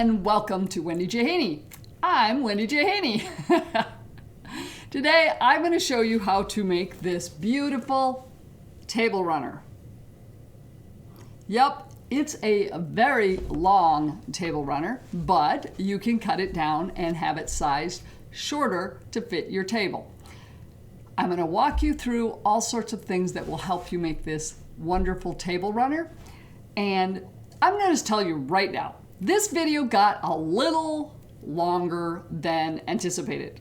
and welcome to Wendy J. Haney. I'm Wendy J. Haney. Today I'm going to show you how to make this beautiful table runner. Yep, it's a very long table runner, but you can cut it down and have it sized shorter to fit your table. I'm going to walk you through all sorts of things that will help you make this wonderful table runner. And I'm going to just tell you right now, this video got a little longer than anticipated.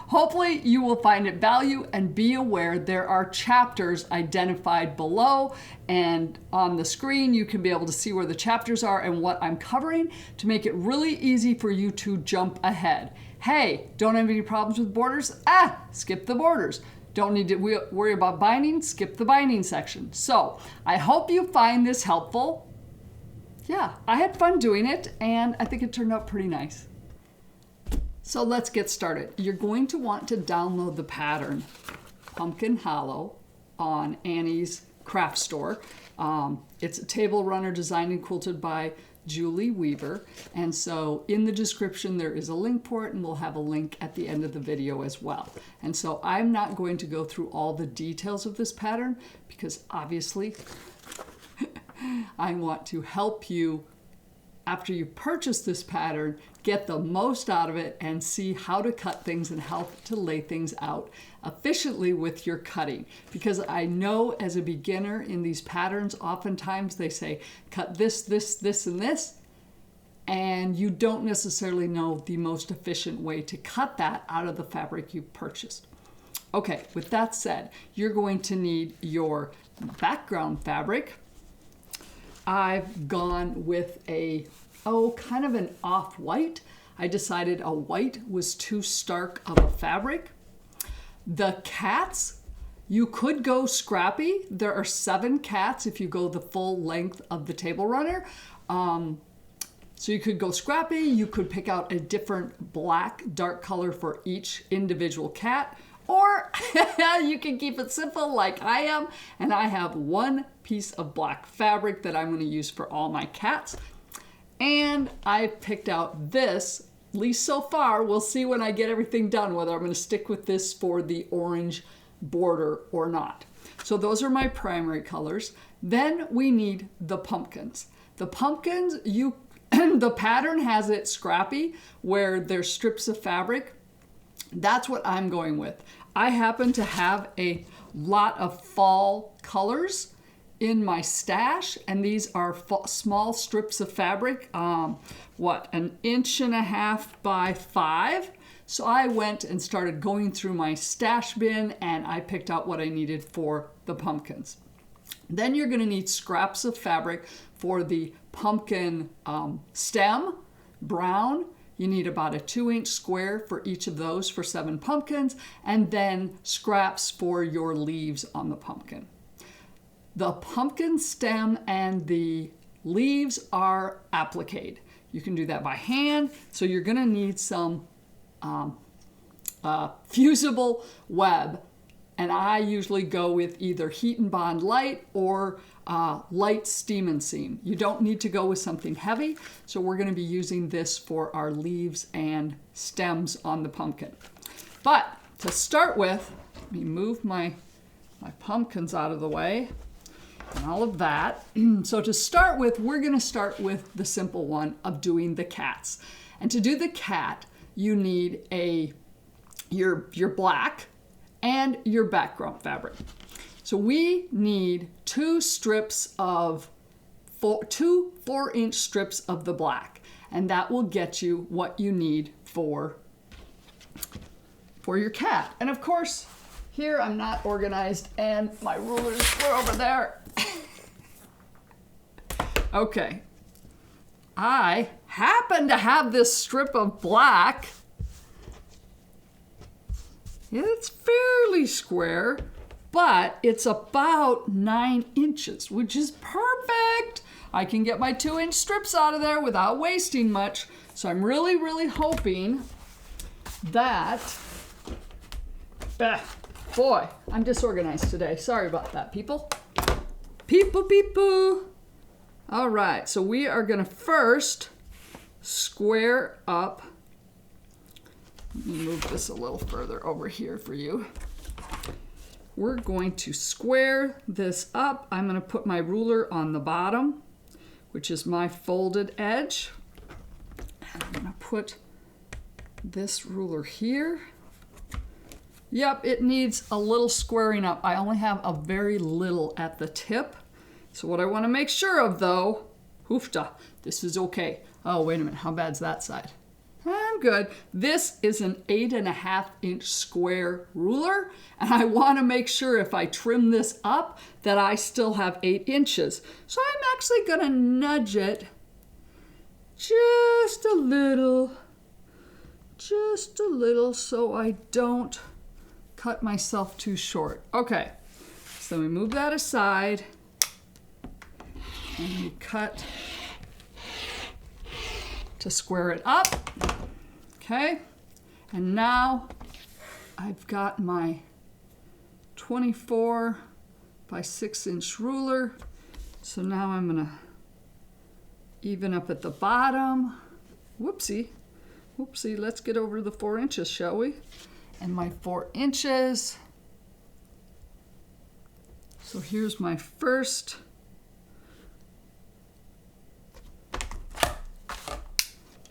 Hopefully you will find it value and be aware there are chapters identified below, and on the screen you can be able to see where the chapters are and what I'm covering to make it really easy for you to jump ahead. Hey, don't have any problems with borders? Skip the borders. Don't need to worry about binding? Skip the binding section. So I hope you find this helpful. Yeah, I had fun doing it and I think it turned out pretty nice. So let's get started. You're going to want to download the pattern Pumpkin Hollow on Annie's craft store. It's a table runner designed and quilted by Julie Weaver. And so in the description there is a link for it, and we'll have a link at the end of the video as well. And so I'm not going to go through all the details of this pattern because obviously I want to help you, after you purchase this pattern, get the most out of it and see how to cut things and how to lay things out efficiently with your cutting. Because I know as a beginner in these patterns, oftentimes they say, cut this, this, this, and this, and you don't necessarily know the most efficient way to cut that out of the fabric you purchased. Okay, with that said, you're going to need your background fabric. I've gone with a, kind of an off-white. I decided a white was too stark of a fabric. The cats, you could go scrappy. There are 7 cats if you go the full length of the table runner. So you could go scrappy. You could pick out a different black dark color for each individual cat. Or you can keep it simple like I am, and I have one piece of black fabric that I'm going to use for all my cats. And I picked out this, at least so far. We'll see when I get everything done whether I'm going to stick with this for the orange border or not. So those are my primary colors. Then we need the pumpkins. The pumpkins, the pattern has it scrappy where there's strips of fabric. That's what I'm going with. I happen to have a lot of fall colors in my stash, and these are small strips of fabric, 1.5 inches by 5. So I went and started going through my stash bin and I picked out what I needed for the pumpkins. Then you're going to need scraps of fabric for the pumpkin stem, brown. You need about a 2-inch square for each of those for 7 pumpkins, and then scraps for your leaves on the pumpkin. The pumpkin stem and the leaves are appliqued. You can do that by hand, so you're going to need some fusible web, and I usually go with either Heat and Bond Light or light steam and seam. You don't need to go with something heavy, so we're going to be using this for our leaves and stems on the pumpkin. But to start with, let me move my pumpkins out of the way and all of that. So to start with, we're going to start with the simple one of doing the cats. And to do the cat, you need your black and your background fabric. So we need 2 strips of 2 4-inch strips of the black, and that will get you what you need for your cat. And of course, here I'm not organized and my rulers were over there. Okay, I happen to have this strip of black. It's fairly square, but it's about 9 inches, which is perfect. I can get my 2-inch strips out of there without wasting much. So I'm really, really hoping that, boy, I'm disorganized today. Sorry about that, people. People. All right, so we are gonna first square up. Let me move this a little further over here for you. We're going to square this up. I'm going to put my ruler on the bottom, which is my folded edge. And I'm going to put this ruler here. Yep, it needs a little squaring up. I only have a very little at the tip. So what I want to make sure of though, hoofta, this is okay. Oh, wait a minute, how bad's that side? I'm good. This is an 8.5-inch square ruler, and I want to make sure if I trim this up that I still have 8 inches. So I'm actually going to nudge it just a little so I don't cut myself too short. Okay, so we move that aside and we cut to square it up. Okay, and now I've got my 24 by 6-inch ruler. So now I'm gonna even up at the bottom. Whoopsie, let's get over the 4 inches, shall we? And my 4 inches. So here's my first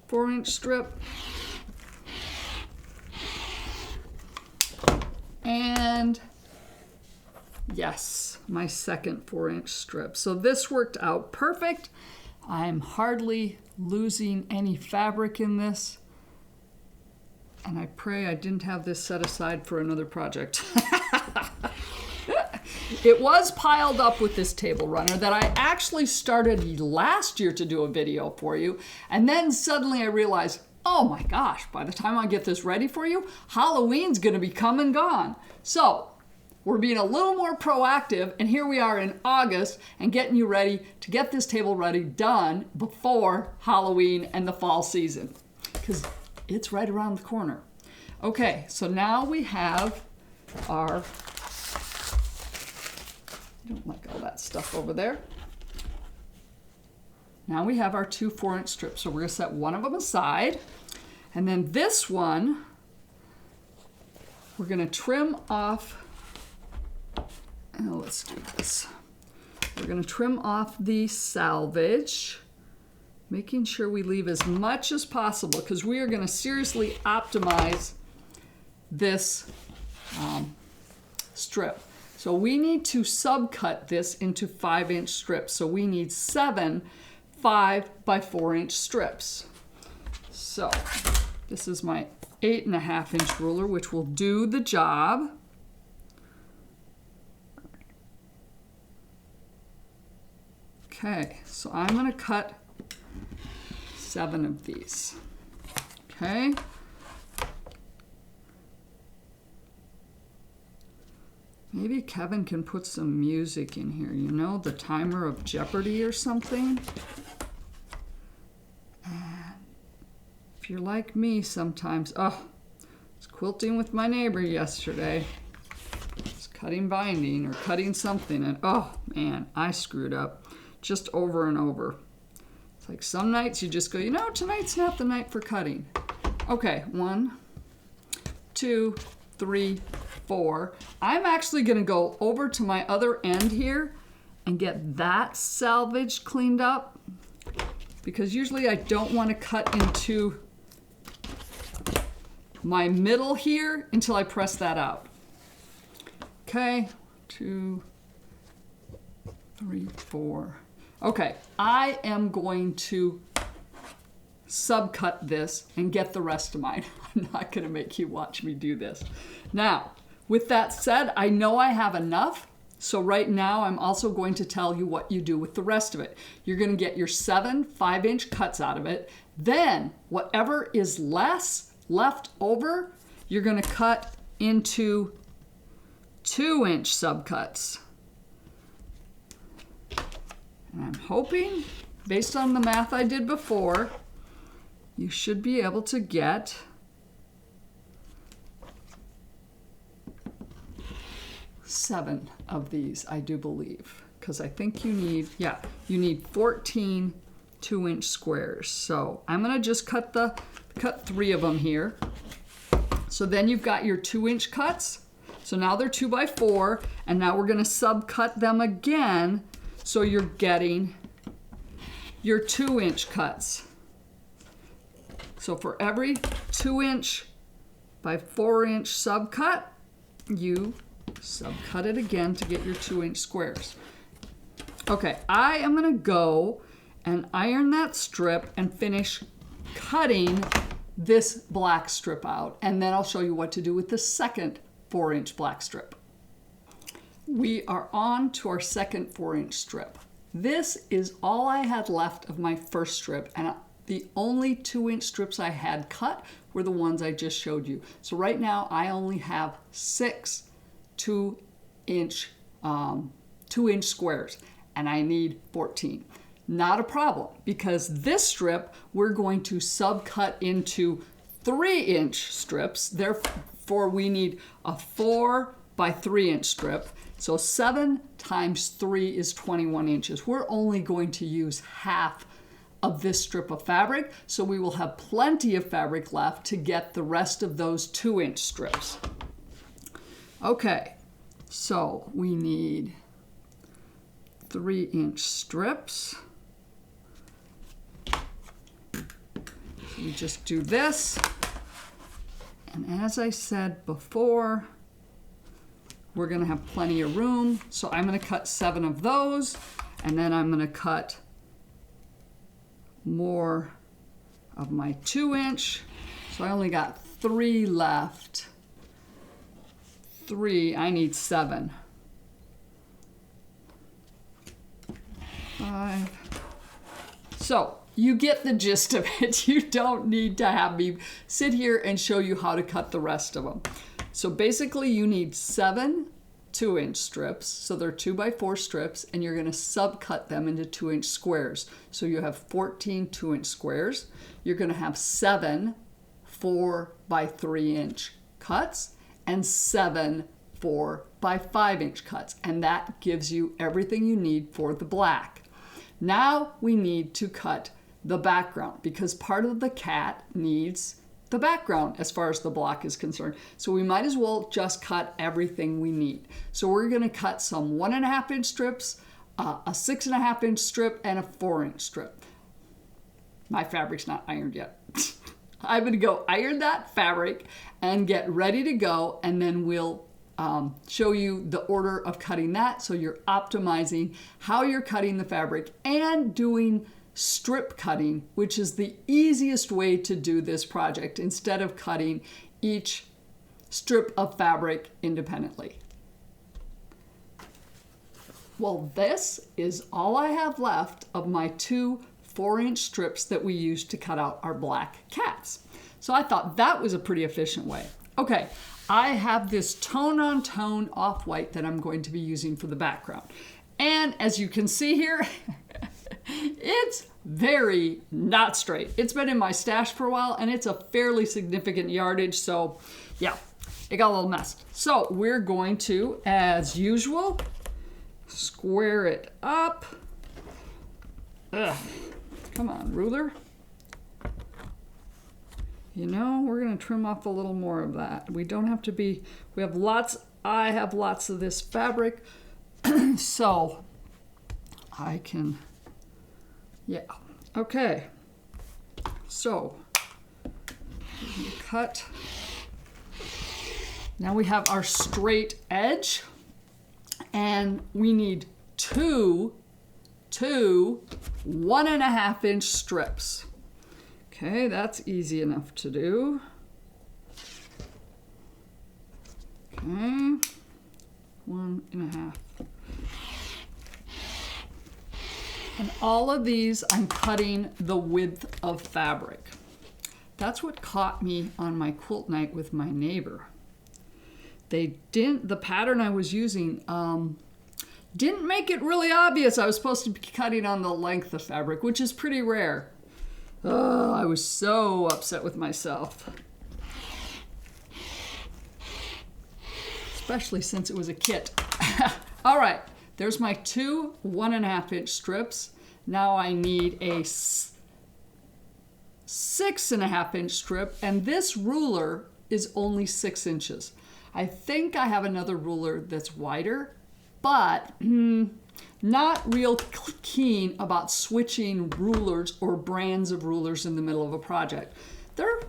four-inch strip. And yes, my second 4-inch strip. So this worked out perfect. I'm hardly losing any fabric in this. And I pray I didn't have this set aside for another project. It was piled up with this table runner that I actually started last year to do a video for you. And then suddenly I realized, oh my gosh, by the time I get this ready for you, Halloween's gonna be come and gone. So we're being a little more proactive, and here we are in August and getting you ready to get this table ready done before Halloween and the fall season, because it's right around the corner. Okay, so now we have our, I don't like all that stuff over there. Now we have our 2 4-inch strips. So we're gonna set one of them aside. And then this one, we're gonna trim off, let's do this. We're gonna trim off the selvage, making sure we leave as much as possible because we are gonna seriously optimize this strip. So we need to subcut this into 5-inch strips. So we need 7 5 by 4-inch strips. So this is my 8.5-inch ruler, which will do the job. Okay, so I'm gonna cut 7 of these. Okay. Maybe Kevin can put some music in here, you know, the timer of Jeopardy or something. And if you're like me sometimes, I was quilting with my neighbor yesterday. I was cutting binding or cutting something, and oh man, I screwed up just over and over. It's like some nights you just go, you know, tonight's not the night for cutting. Okay, 1, 2, 3, 4. I'm actually gonna go over to my other end here and get that salvage cleaned up, because usually I don't want to cut into my middle here until I press that out. Okay, 2, 3, 4. Okay, I am going to subcut this and get the rest of mine. I'm not gonna make you watch me do this. Now, with that said, I know I have enough, so right now I'm also going to tell you what you do with the rest of it. You're gonna get your 7 5-inch cuts out of it. Then, whatever is left over, you're gonna cut into 2-inch subcuts. And I'm hoping, based on the math I did before, you should be able to get seven of these, I do believe, because I think you need, you need 14 2-inch squares. So I'm gonna just cut 3 of them here. So then you've got your 2-inch cuts. So now they're 2 by 4, and now we're gonna subcut them again, so you're getting your 2-inch cuts. So for every 2-inch by 4-inch subcut, you subcut it again to get your 2-inch squares. Okay, I am gonna go and iron that strip and finish cutting this black strip out, and then I'll show you what to do with the second 4-inch black strip. We are on to our second 4-inch strip. This is all I had left of my first strip, and the only 2-inch strips I had cut were the ones I just showed you. So right now I only have 6 2-inch squares, and I need 14. Not a problem, because this strip we're going to subcut into 3-inch strips. Therefore, we need a 4 by 3-inch strip. So 7 times 3 is 21 inches. We're only going to use half of this strip of fabric, so we will have plenty of fabric left to get the rest of those 2-inch strips. Okay, so we need 3-inch strips. We just do this, and as I said before, we're gonna have plenty of room, so I'm gonna cut 7 of those, and then I'm gonna cut more of my 2-inch. So I only got 3 left. 3, I need 7. 5. So you get the gist of it. You don't need to have me sit here and show you how to cut the rest of them. So basically you need 7 2-inch strips, so they're 2 by 4 strips, and you're gonna subcut them into 2-inch squares. So you have 14 2-inch squares. You're gonna have 7 4 by 3-inch cuts and 7 4 by 5-inch cuts, and that gives you everything you need for the black. Now we need to cut the background, because part of the cat needs the background as far as the block is concerned. So we might as well just cut everything we need. So we're gonna cut some 1.5-inch strips, a 6.5-inch strip, and a 4-inch strip. My fabric's not ironed yet. I'm gonna go iron that fabric and get ready to go, and then we'll show you the order of cutting that, so you're optimizing how you're cutting the fabric and doing strip cutting, which is the easiest way to do this project instead of cutting each strip of fabric independently. Well, this is all I have left of my 2 4-inch strips that we used to cut out our black cats. So I thought that was a pretty efficient way. Okay, I have this tone-on-tone off-white that I'm going to be using for the background. And as you can see here, it's very not straight. It's been in my stash for a while, and it's a fairly significant yardage, so yeah, it got a little messed. So we're going to, as usual, square it up. Ugh. Come on, ruler. You know, we're gonna trim off a little more of that. We don't have to be, we have lots, I have lots of this fabric, so I can, yeah, okay. So, cut. Now we have our straight edge, and we need two 1.5-inch strips. Okay, that's easy enough to do. Okay, 1.5. And all of these, I'm cutting the width of fabric. That's what caught me on my quilt night with my neighbor. The pattern I was using didn't make it really obvious I was supposed to be cutting on the length of fabric, which is pretty rare. Oh, I was so upset with myself. Especially since it was a kit. All right, there's my 2 1.5-inch strips. Now I need a 6.5 inch strip, and this ruler is only 6 inches. I think I have another ruler that's wider, but not real keen about switching rulers or brands of rulers in the middle of a project. There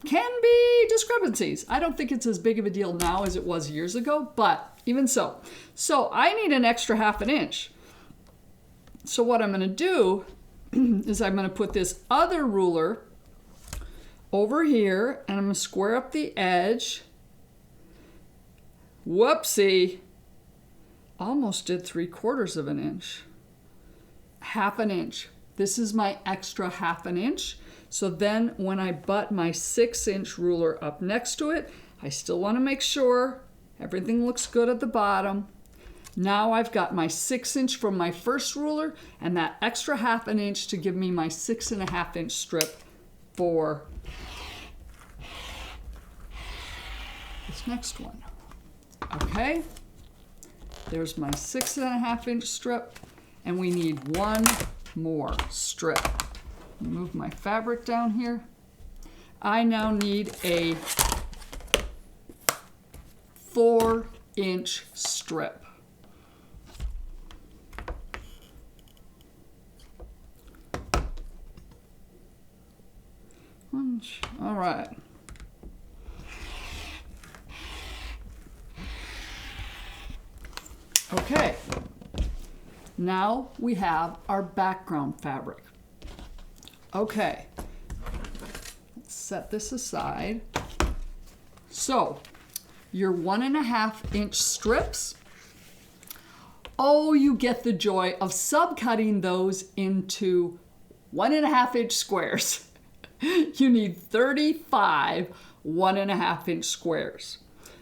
can be discrepancies. I don't think it's as big of a deal now as it was years ago, but even so. So I need an extra 1/2 inch. So what I'm going to do is I'm going to put this other ruler over here, and I'm going to square up the edge. Whoopsie. Almost did 3/4 inch. 1/2 inch. This is my extra 1/2 inch. So then when I butt my 6 inch ruler up next to it, I still want to make sure everything looks good at the bottom. Now I've got my 6 inch from my first ruler and that extra 1/2 inch to give me my 6.5 inch strip for this next one. Okay, there's my 6.5 inch strip, and we need one more strip. Move my fabric down here. I now need a 4 inch strip. All right. Okay, now we have our background fabric. Okay, let's set this aside. So, your 1.5 inch strips, oh, you get the joy of subcutting those into 1.5 inch squares. You need 35 1.5 inch squares.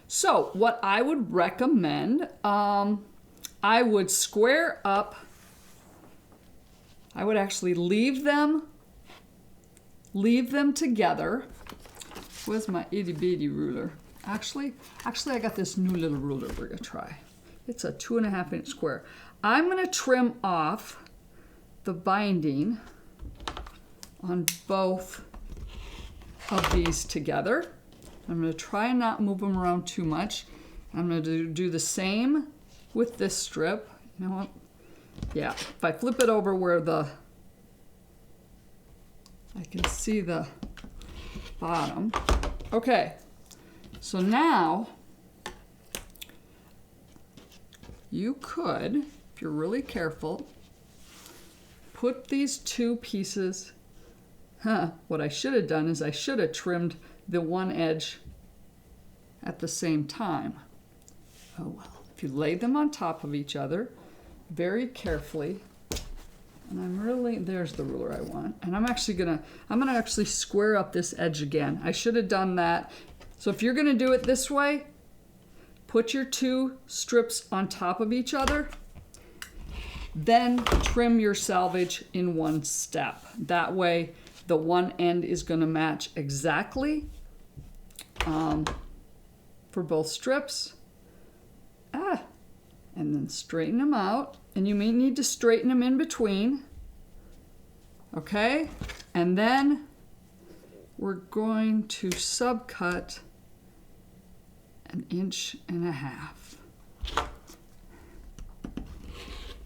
So what I would recommend, I would square up, I would actually leave them together. Where's my itty bitty ruler? Actually I got this new little ruler we're gonna try. It's a 2.5 inch square. I'm gonna trim off the binding on both of these together. I'm going to try and not move them around too much. I'm going to do the same with this strip. You know what? Yeah, if I flip it over where I can see the bottom. Okay, so now you could, if you're really careful, put these two pieces. What I should have done is I should have trimmed the one edge at the same time. Oh well. If you lay them on top of each other very carefully, and there's the ruler I want, and I'm gonna actually square up this edge again. I should have done that. So if you're gonna do it this way, put your two strips on top of each other, then trim your selvage in one step. That way the one end is going to match exactly for both strips. And then straighten them out. And you may need to straighten them in between. Okay? And then we're going to subcut 1.5 inches.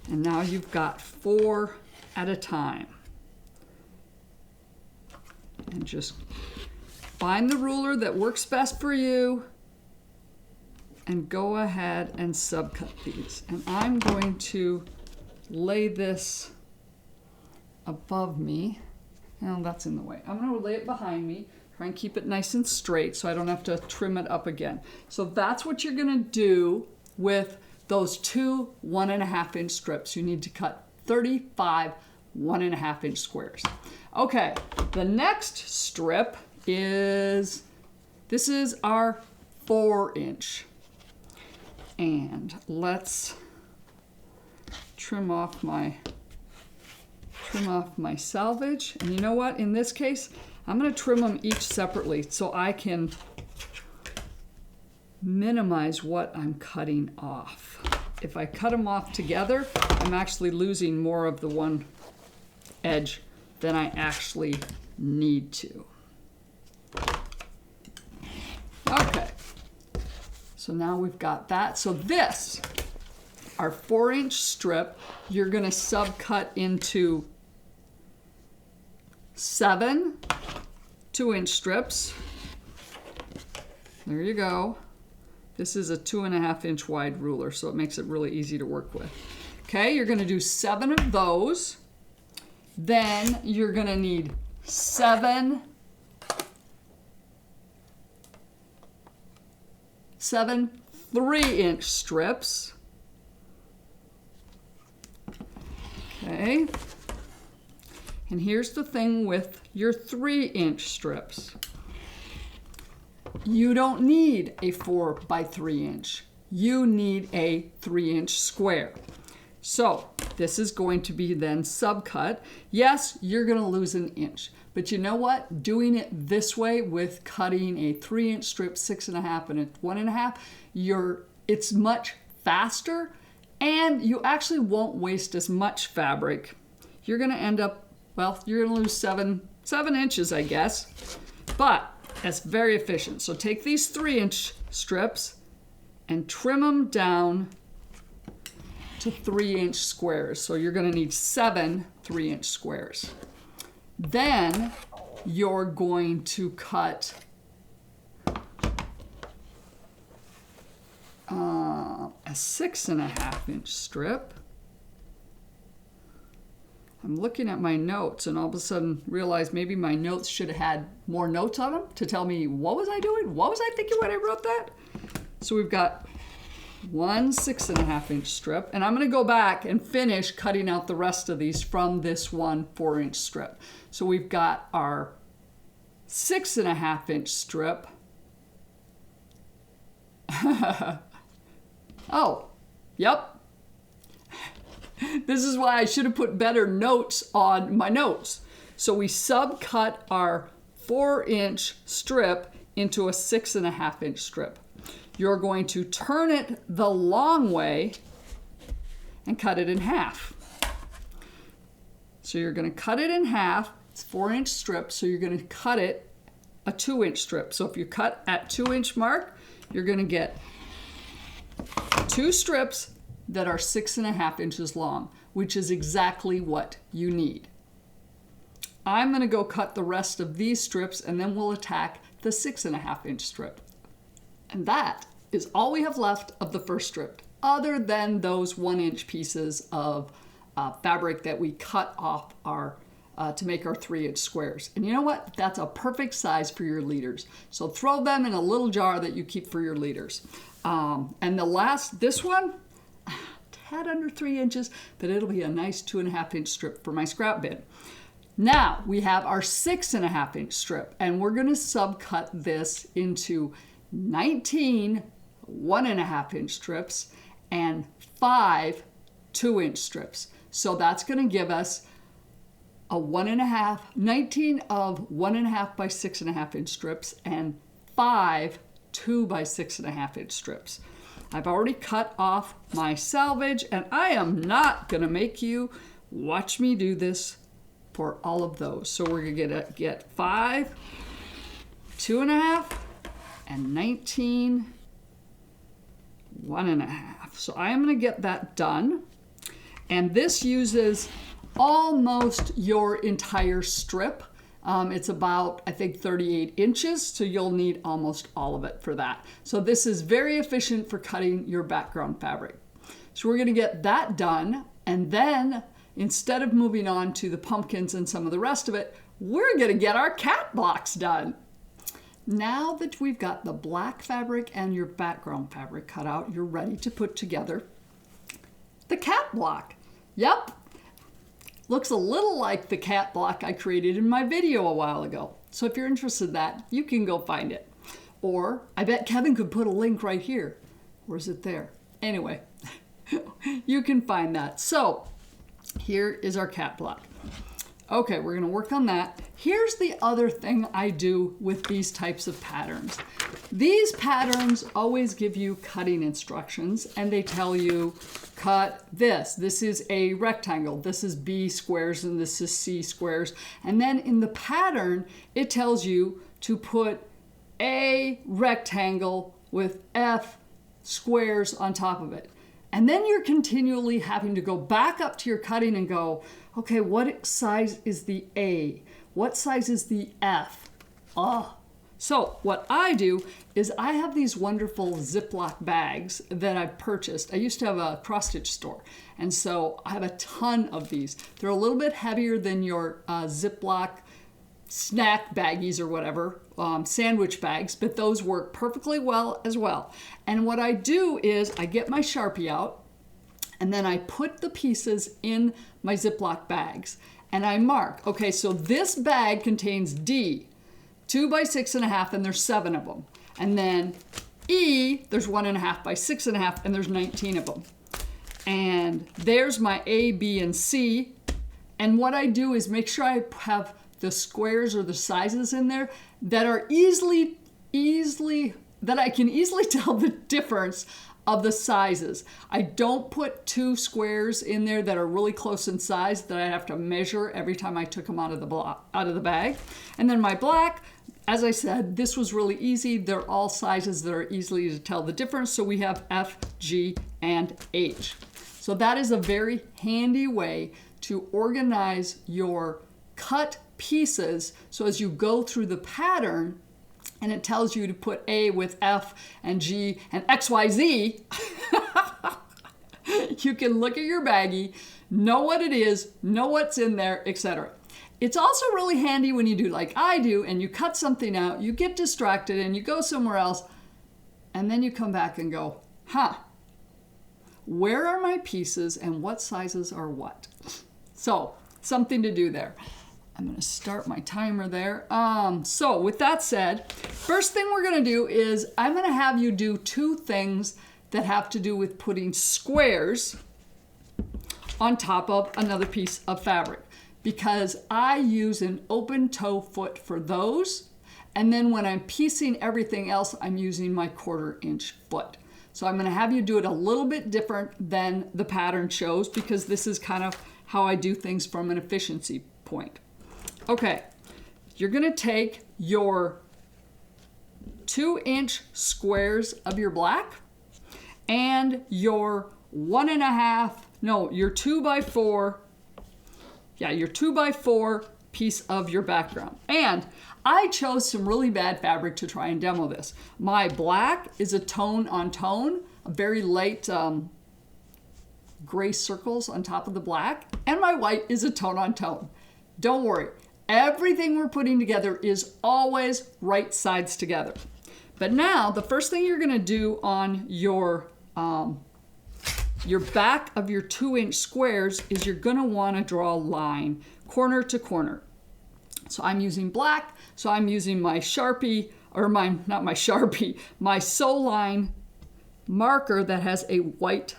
And now you've got 4 at a time. And just find the ruler that works best for you and go ahead and subcut these. And I'm going to lay this above me. Oh, that's in the way. I'm going to lay it behind me, try and keep it nice and straight so I don't have to trim it up again. So that's what you're going to do with those two 1.5 inch strips. You need to cut 35 1.5 inch squares. Okay, the next strip this is our 4 inch. And let's trim off my selvage. And you know what? In this case, I'm going to trim them each separately so I can minimize what I'm cutting off. If I cut them off together, I'm actually losing more of the one edge than I actually need to. Okay, so now we've got that. So this, our 4-inch strip, you're going to subcut into 7 2-inch strips. There you go. This is a 2.5-inch wide ruler, so it makes it really easy to work with. Okay, you're going to do 7 of those. Then you're going to need 7 3-inch strips. Okay. And here's the thing with your 3-inch strips. You don't need a 4 by 3 inch. You need a 3-inch square. So this is going to be then subcut. Yes, you're going to lose an inch. But you know what? Doing it this way with cutting a 3-inch strip, 6.5 and a 1.5, it's much faster, and you actually won't waste as much fabric. You're going to end up, well, you're going to lose 7 inches, I guess. But that's very efficient. So take these 3-inch strips and trim them down to 3-inch squares. So you're going to need 7 3-inch squares. Then you're going to cut a 6.5-inch strip. I'm looking at my notes and all of a sudden realize maybe my notes should have had more notes on them to tell me what was I doing? What was I thinking when I wrote that? So we've got one 6.5-inch strip, and I'm going to go back and finish cutting out the rest of these from this one 4-inch strip. So we've got our 6.5-inch strip. Oh, yep. This is why I should have put better notes on my notes. So we subcut our 4-inch strip into a 6.5-inch strip. You're going to turn it the long way and cut it in half. So you're going to cut it in half. It's 4-inch strip, so you're going to cut it a 2-inch strip. So if you cut at 2-inch mark, you're going to get 2 strips that are 6.5 inches long, which is exactly what you need. I'm going to go cut the rest of these strips, and then we'll attack the 6.5-inch strip. And that is all we have left of the first strip, other than those 1-inch pieces of fabric that we cut off our to make our 3-inch squares. And you know what? That's a perfect size for your leaders. So throw them in a little jar that you keep for your leaders. And this one, a tad under 3 inches, but it'll be a nice 2.5-inch strip for my scrap bin. Now we have our 6.5-inch strip, and we're going to subcut this into 19 1.5-inch strips and 5 2-inch strips. So that's going to give us a 19 of 1.5 by 6.5-inch strips and 5 2 by 6.5-inch strips. I've already cut off my selvage, and I am not going to make you watch me do this for all of those. So we're going to get 5, 2.5, and 19, 1.5. So I am going to get that done. And this uses almost your entire strip. It's about, I think, 38 inches, so you'll need almost all of it for that. So this is very efficient for cutting your background fabric. So we're going to get that done, and then instead of moving on to the pumpkins and some of the rest of it, we're going to get our cat blocks done. Now that we've got the black fabric and your background fabric cut out, you're ready to put together the cat block. Yep. Looks a little like the cat block I created in my video a while ago. So if you're interested in that, you can go find it. Or I bet Kevin could put a link right here. Or is it there? Anyway, you can find that. So here is our cat block. Okay, we're gonna work on that. Here's the other thing I do with these types of patterns. These patterns always give you cutting instructions, and they tell you, cut this. This is a rectangle, this is B squares, and this is C squares. And then in the pattern, it tells you to put a rectangle with F squares on top of it. And then you're continually having to go back up to your cutting and go, okay, what size is the A? What size is the F? So what I do is I have these wonderful Ziploc bags that I've purchased. I used to have a cross-stitch store, and so I have a ton of these. They're a little bit heavier than your Ziploc snack baggies or whatever, sandwich bags, but those work perfectly well as well. And what I do is I get my Sharpie out, and then I put the pieces in my Ziploc bags, and I mark, okay, so this bag contains D, 2 by 6.5, and there's 7 of them. And then E, there's 1.5 by 6.5, and there's 19 of them. And there's my A, B, and C. And what I do is make sure I have the squares or the sizes in there that are that I can easily tell the difference of the sizes. I don't put 2 squares in there that are really close in size that I have to measure every time I took them out of the bag. And then my black, as I said, this was really easy. They're all sizes that are easily to tell the difference. So we have F, G, and H. So that is a very handy way to organize your cut pieces. So as you go through the pattern, and it tells you to put A with F and G and XYZ, you can look at your baggie, know what it is, know what's in there, etc. It's also really handy when you do like I do and you cut something out, you get distracted and you go somewhere else, and then you come back and go, where are my pieces and what sizes are what? So something to do there. I'm going to start my timer there. So with that said, first thing we're going to do is I'm going to have you do 2 things that have to do with putting squares on top of another piece of fabric, because I use an open toe foot for those. And then when I'm piecing everything else, I'm using my 1/4 inch foot. So I'm going to have you do it a little bit different than the pattern shows, because this is kind of how I do things from an efficiency point. Okay, you're going to take your 2-inch squares of your black and your 2 by 4, your 2 by 4 piece of your background. And I chose some really bad fabric to try and demo this. My black is a tone on tone, a very light gray circles on top of the black, and my white is a tone on tone. Don't worry. Everything we're putting together is always right sides together. But now the first thing you're going to do on your back of your 2-inch squares is you're going to want to draw a line corner to corner. So I'm using black, so I'm using my Sharpie, or my Sew Line marker that has a white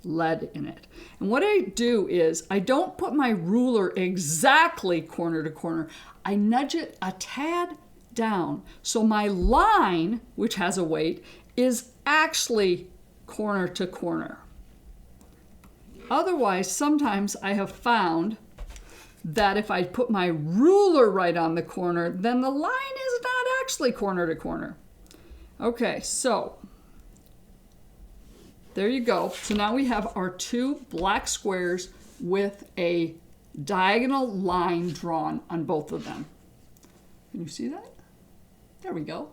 lead in it. And what I do is I don't put my ruler exactly corner to corner. I nudge it a tad down. So my line, which has a weight, is actually corner to corner. Otherwise, sometimes I have found that if I put my ruler right on the corner, then the line is not actually corner to corner. Okay, so there you go. So now we have our 2 black squares with a diagonal line drawn on both of them. Can you see that? There we go.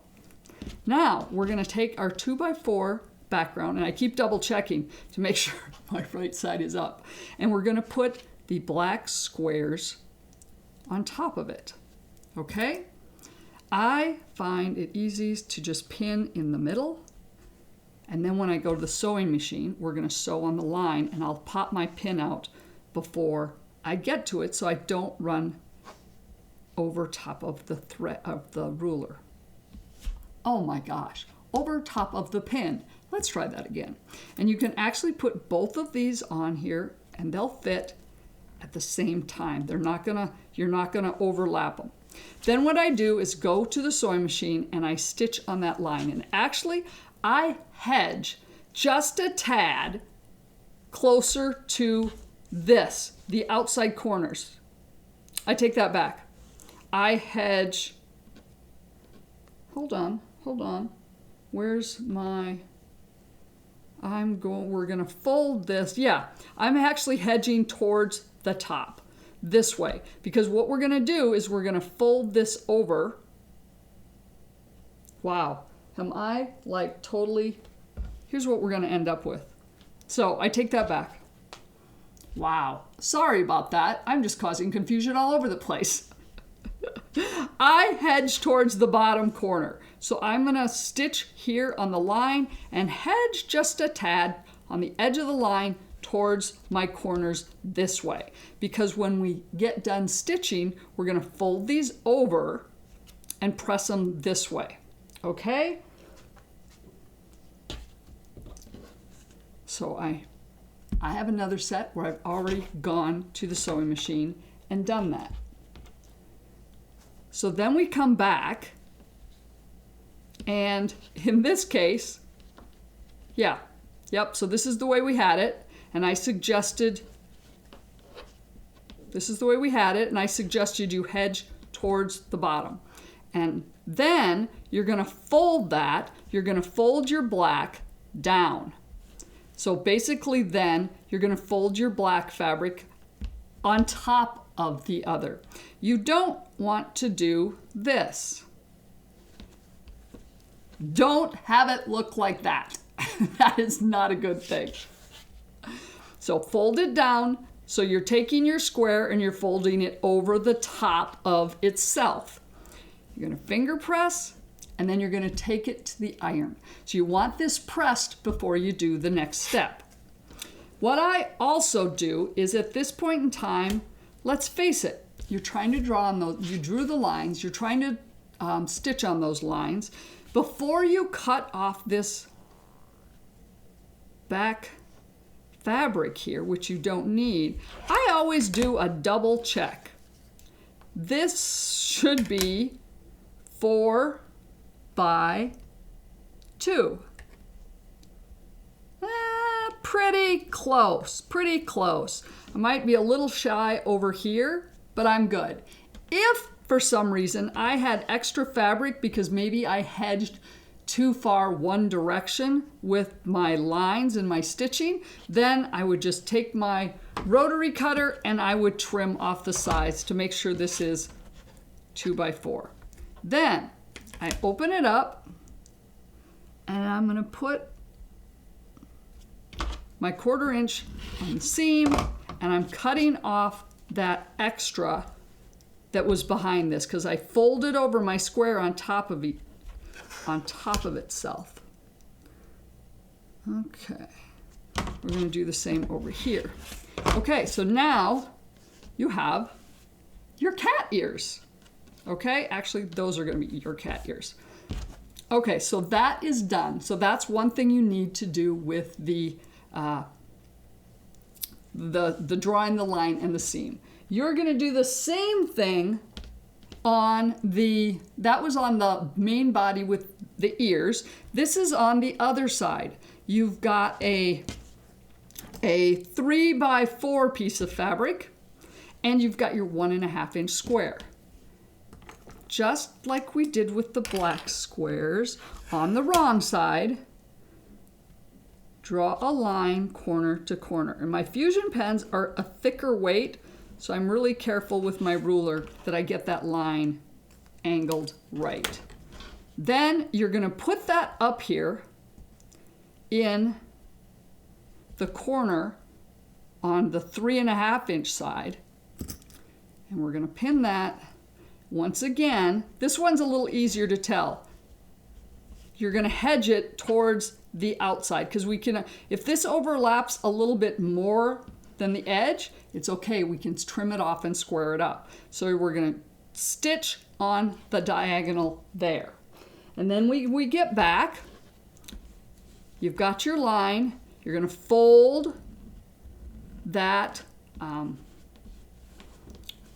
Now we're going to take our 2 by 4 background, and I keep double checking to make sure my right side is up. And we're going to put the black squares on top of it. Okay? I find it easiest to just pin in the middle. And then when I go to the sewing machine, we're going to sew on the line, and I'll pop my pin out before I get to it so I don't run over top of the thread of the ruler. Oh my gosh, over top of the pin. Let's try that again. And you can actually put both of these on here and they'll fit. at the same time. You're not gonna overlap them. Then what I do is go to the sewing machine and I stitch on that line. And actually, I hedge just a tad closer to this, the outside corners. I take that back. I hedge, hold on. Where's my, we're gonna fold this. Yeah, I'm actually hedging towards the top this way, because what we're gonna do is we're gonna fold this over. Wow, am I like totally, here's what we're gonna end up with. So I take that back. Wow, sorry about that. I'm just causing confusion all over the place. I hedge towards the bottom corner. So I'm gonna stitch here on the line and hedge just a tad on the edge of the line towards my corners this way. Because when we get done stitching, we're gonna fold these over and press them this way, okay? So I have another set where I've already gone to the sewing machine and done that. So then we come back, and in this case, so this is the way we had it, and I suggested, this is the way we had it, and I suggested you hedge towards the bottom. And then you're gonna fold that, you're gonna fold your black down. So basically then you're gonna fold your black fabric on top of the other. You don't want to do this. Don't have it look like that. That is not a good thing. So fold it down, so you're taking your square and you're folding it over the top of itself. You're gonna finger press, and then you're gonna take it to the iron. So you want this pressed before you do the next step. What I also do is at this point in time, let's face it, you're trying to draw on those, you drew the lines, you're trying to stitch on those lines. Before you cut off this back fabric here, which you don't need, I always do a double check. This should be 4 by 2. Pretty close, pretty close. I might be a little shy over here, but I'm good. If for some reason I had extra fabric because maybe I hedged too far one direction with my lines and my stitching, then I would just take my rotary cutter and I would trim off the sides to make sure this is 2 by 4. Then I open it up and I'm gonna put my 1/4 inch on the seam, and I'm cutting off that extra that was behind this because I folded over my square on top of itself. Okay, we're going to do the same over here. Okay, so now you have your cat ears. Okay, actually those are going to be your cat ears. Okay, so that is done. So that's one thing you need to do with the drawing the line and the seam. You're going to do the same thing on that was on the main body with the ears. This is on the other side. You've got a 3 by 4 piece of fabric, and you've got your 1.5 inch square. Just like we did with the black squares, on the wrong side, draw a line corner to corner. And my fusion pens are a thicker weight, so I'm really careful with my ruler that I get that line angled right. Then you're gonna put that up here in the corner on the 3.5 inch side. And we're gonna pin that. Once again, this one's a little easier to tell. You're gonna hedge it towards the outside because we can, if this overlaps a little bit more than the edge, it's okay, we can trim it off and square it up. So we're gonna stitch on the diagonal there. And then we get back, you've got your line, you're gonna fold that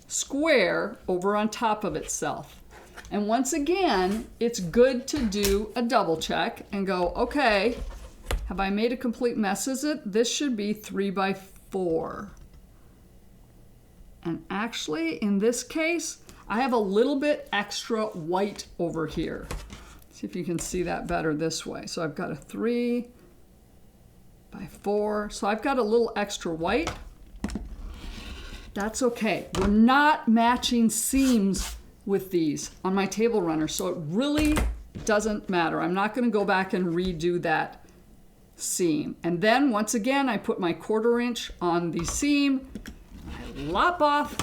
square over on top of itself. And once again, it's good to do a double check and go, okay, have I made a complete mess? Is it? This should be 3 by 4. And actually, in this case, I have a little bit extra white over here. See if you can see that better this way. So I've got a 3 by 4. So I've got a little extra white. That's okay. We're not matching seams with these on my table runner, so it really doesn't matter. I'm not going to go back and redo that seam. And then once again, I put my 1/4 inch on the seam. I lop off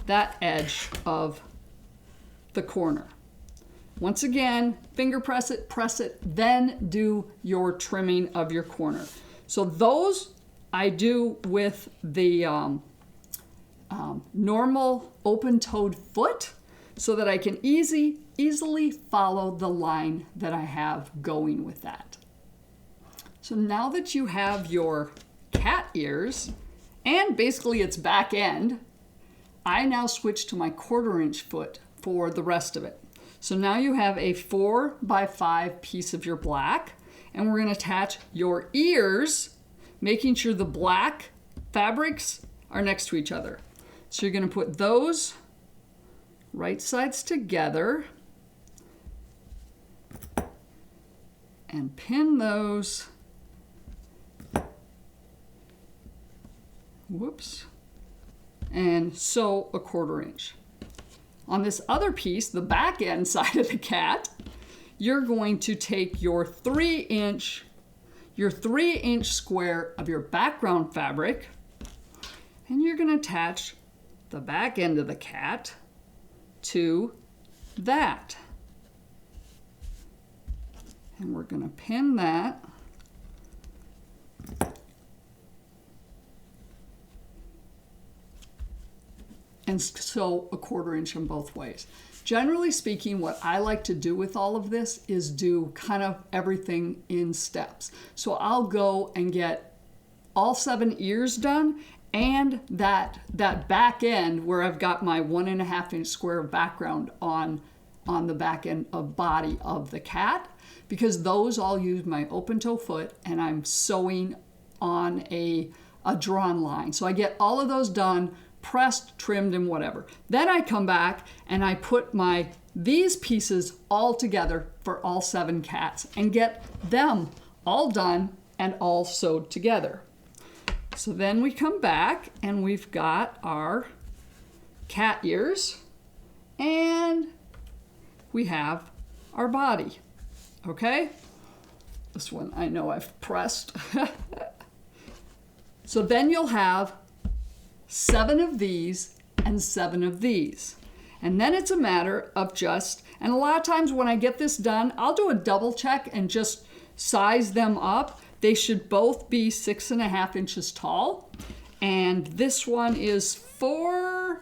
that edge of the corner. Once again, finger press it, then do your trimming of your corner. So those I do with the normal open-toed foot, so that I can easily follow the line that I have going with that. So now that you have your cat ears and basically its back end, I now switch to my 1/4 inch foot for the rest of it. So now you have a 4 by 5 piece of your black, and we're going to attach your ears, making sure the black fabrics are next to each other. So you're going to put those right sides together and pin those. Whoops. And sew a 1/4 inch. On this other piece, the back end side of the cat, you're going to take your 3-inch square of your background fabric, and you're going to attach the back end of the cat to that. And we're going to pin that. And sew a 1/4 inch in both ways. Generally speaking, what I like to do with all of this is do kind of everything in steps. So I'll go and get all 7 ears done, and that back end where I've got my 1.5 inch square of background on the back end of body of the cat, because those all use my open toe foot, and I'm sewing on a drawn line. So I get all of those done, pressed, trimmed, and whatever. Then I come back and I put these pieces all together for all 7 cats and get them all done and all sewed together. So then we come back and we've got our cat ears and we have our body. Okay? This one I know I've pressed. So then you'll have 7 of these and 7 of these. And then it's a matter of and a lot of times when I get this done, I'll do a double check and just size them up. They should both be 6.5 inches tall. And this one is 4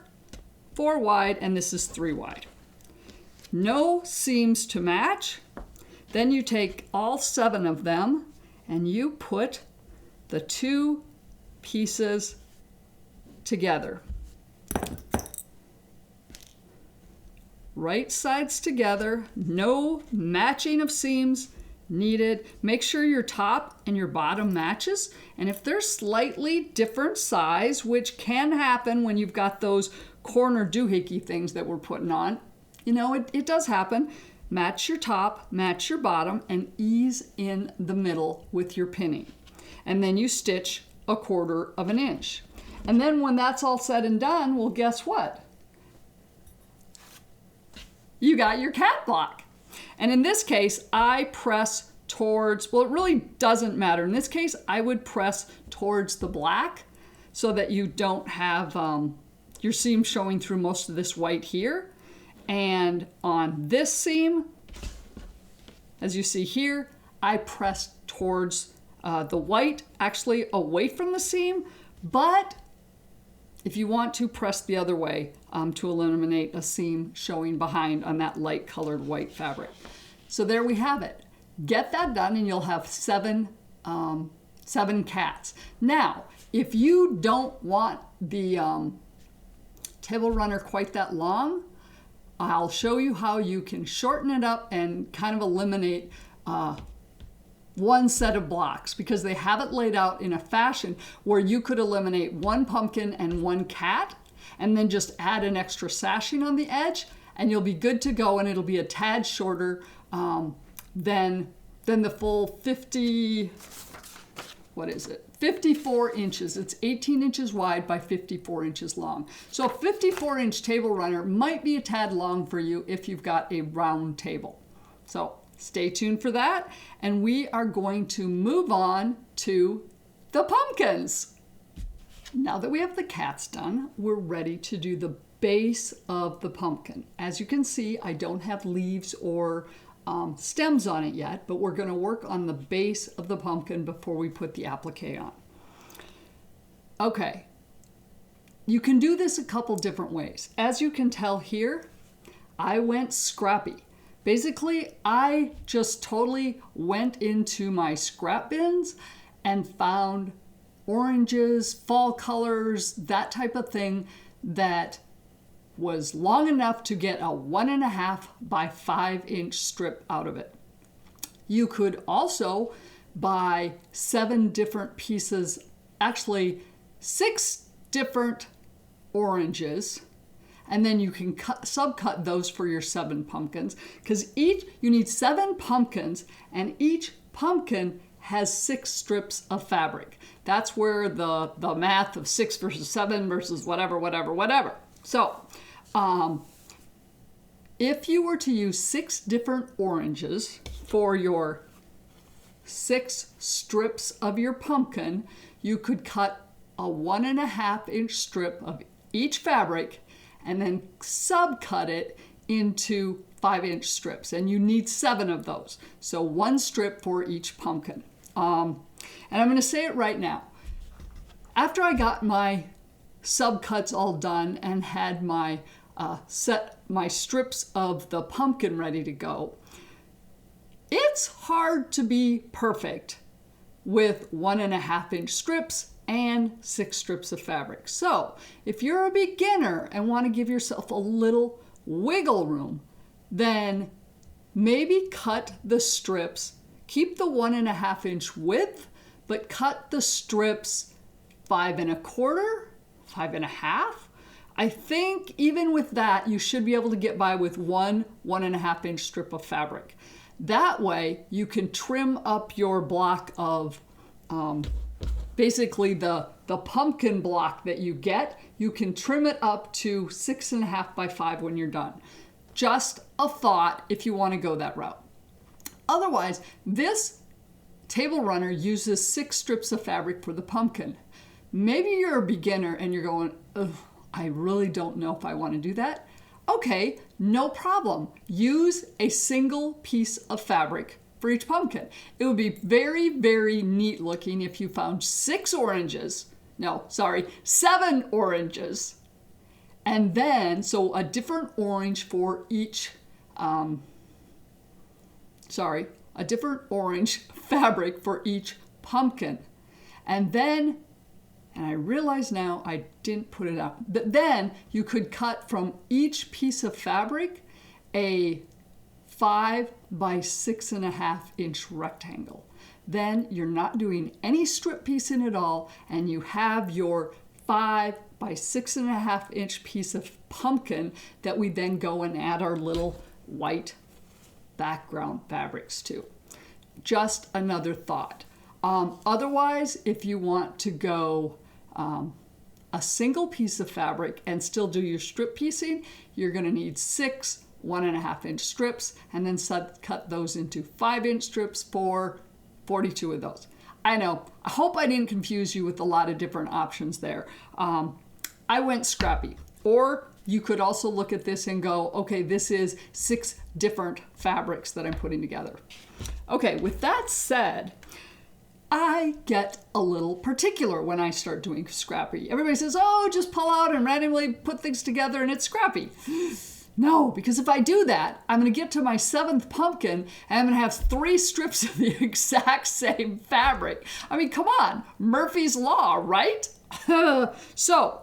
wide and this is 3 wide. No seams to match. Then you take all 7 of them and you put the 2 pieces together. Right sides together, no matching of seams needed. Make sure your top and your bottom matches. And if they're slightly different size, which can happen when you've got those corner doohickey things that we're putting on, it does happen. Match your top, match your bottom, and ease in the middle with your pinning. And then you stitch a 1/4 inch. And then when that's all said and done, well, guess what? You got your cat block. And in this case, I press towards, well, it really doesn't matter. In this case, I would press towards the black so that you don't have your seam showing through most of this white here. And on this seam, as you see here, I press towards the white, actually away from the seam, but if you want to, press the other way to eliminate a seam showing behind on that light colored white fabric. So there we have it. Get that done and you'll have 7 cats. Now, if you don't want the table runner quite that long, I'll show you how you can shorten it up and kind of eliminate one set of blocks, because they have it laid out in a fashion where you could eliminate one pumpkin and one cat and then just add an extra sashing on the edge, and you'll be good to go, and it'll be a tad shorter than the full 54 inches. It's 18 inches wide by 54 inches long. So a 54-inch table runner might be a tad long for you if you've got a round table. So stay tuned for that, and we are going to move on to the pumpkins. Now that we have the cats done, we're ready to do the base of the pumpkin. As you can see, I don't have leaves or stems on it yet, but we're going to work on the base of the pumpkin before we put the applique on. Okay, you can do this a couple different ways. As you can tell here, I went scrappy. Basically, I just totally went into my scrap bins and found oranges, fall colors, that type of thing that was long enough to get a 1.5 by 5 inch strip out of it. You could also buy 7 different pieces, actually 6 different oranges, and then you can subcut those for your 7 pumpkins, because you need 7 pumpkins, and each pumpkin has 6 strips of fabric. That's where the math of 6 versus 7 versus whatever. So if you were to use 6 different oranges for your 6 strips of your pumpkin, you could cut a 1.5 inch strip of each fabric and then subcut it into 5 inch strips. And you need 7 of those. So 1 strip for each pumpkin. And I'm going to say it right now. After I got my subcuts all done and had my set my strips of the pumpkin ready to go, it's hard to be perfect with 1.5 inch strips and 6 strips of fabric. So if you're a beginner and want to give yourself a little wiggle room, then maybe cut the strips, keep the 1.5 inch width, but cut the strips 5 1/4, 5 1/2. I think even with that, you should be able to get by with 1.5 inch strip of fabric. That way you can trim up your block of basically the pumpkin block that you get. You can trim it up to 6.5 by 5 when you're done. Just a thought if you want to go that route. Otherwise, this table runner uses 6 strips of fabric for the pumpkin. Maybe you're a beginner and you're going, ugh, I really don't know if I want to do that. Okay, no problem. Use a single piece of fabric for each pumpkin. It would be very, very neat looking if you found 7 oranges. And then, so a different orange for each, a different orange fabric for each pumpkin. And then, and I realize now I didn't put it up, but then you could cut from each piece of fabric a 5 by 6.5 inch rectangle. Then you're not doing any strip piecing at all, and you have your 5 by 6.5 inch piece of pumpkin that we then go and add our little white background fabrics to. Just another thought. Otherwise, if you want to go a single piece of fabric and still do your strip piecing, you're going to need 6 1.5 inch strips, and then cut those into 5 inch strips for 42 of those. I know, I hope I didn't confuse you with a lot of different options there. I went scrappy. Or you could also look at this and go, okay, this is 6 different fabrics that I'm putting together. Okay, with that said, I get a little particular when I start doing scrappy. Everybody says, oh, just pull out and randomly put things together and it's scrappy. No, because if I do that, I'm going to get to my 7th pumpkin and I'm going to have 3 strips of the exact same fabric. I mean, come on, Murphy's Law, right? So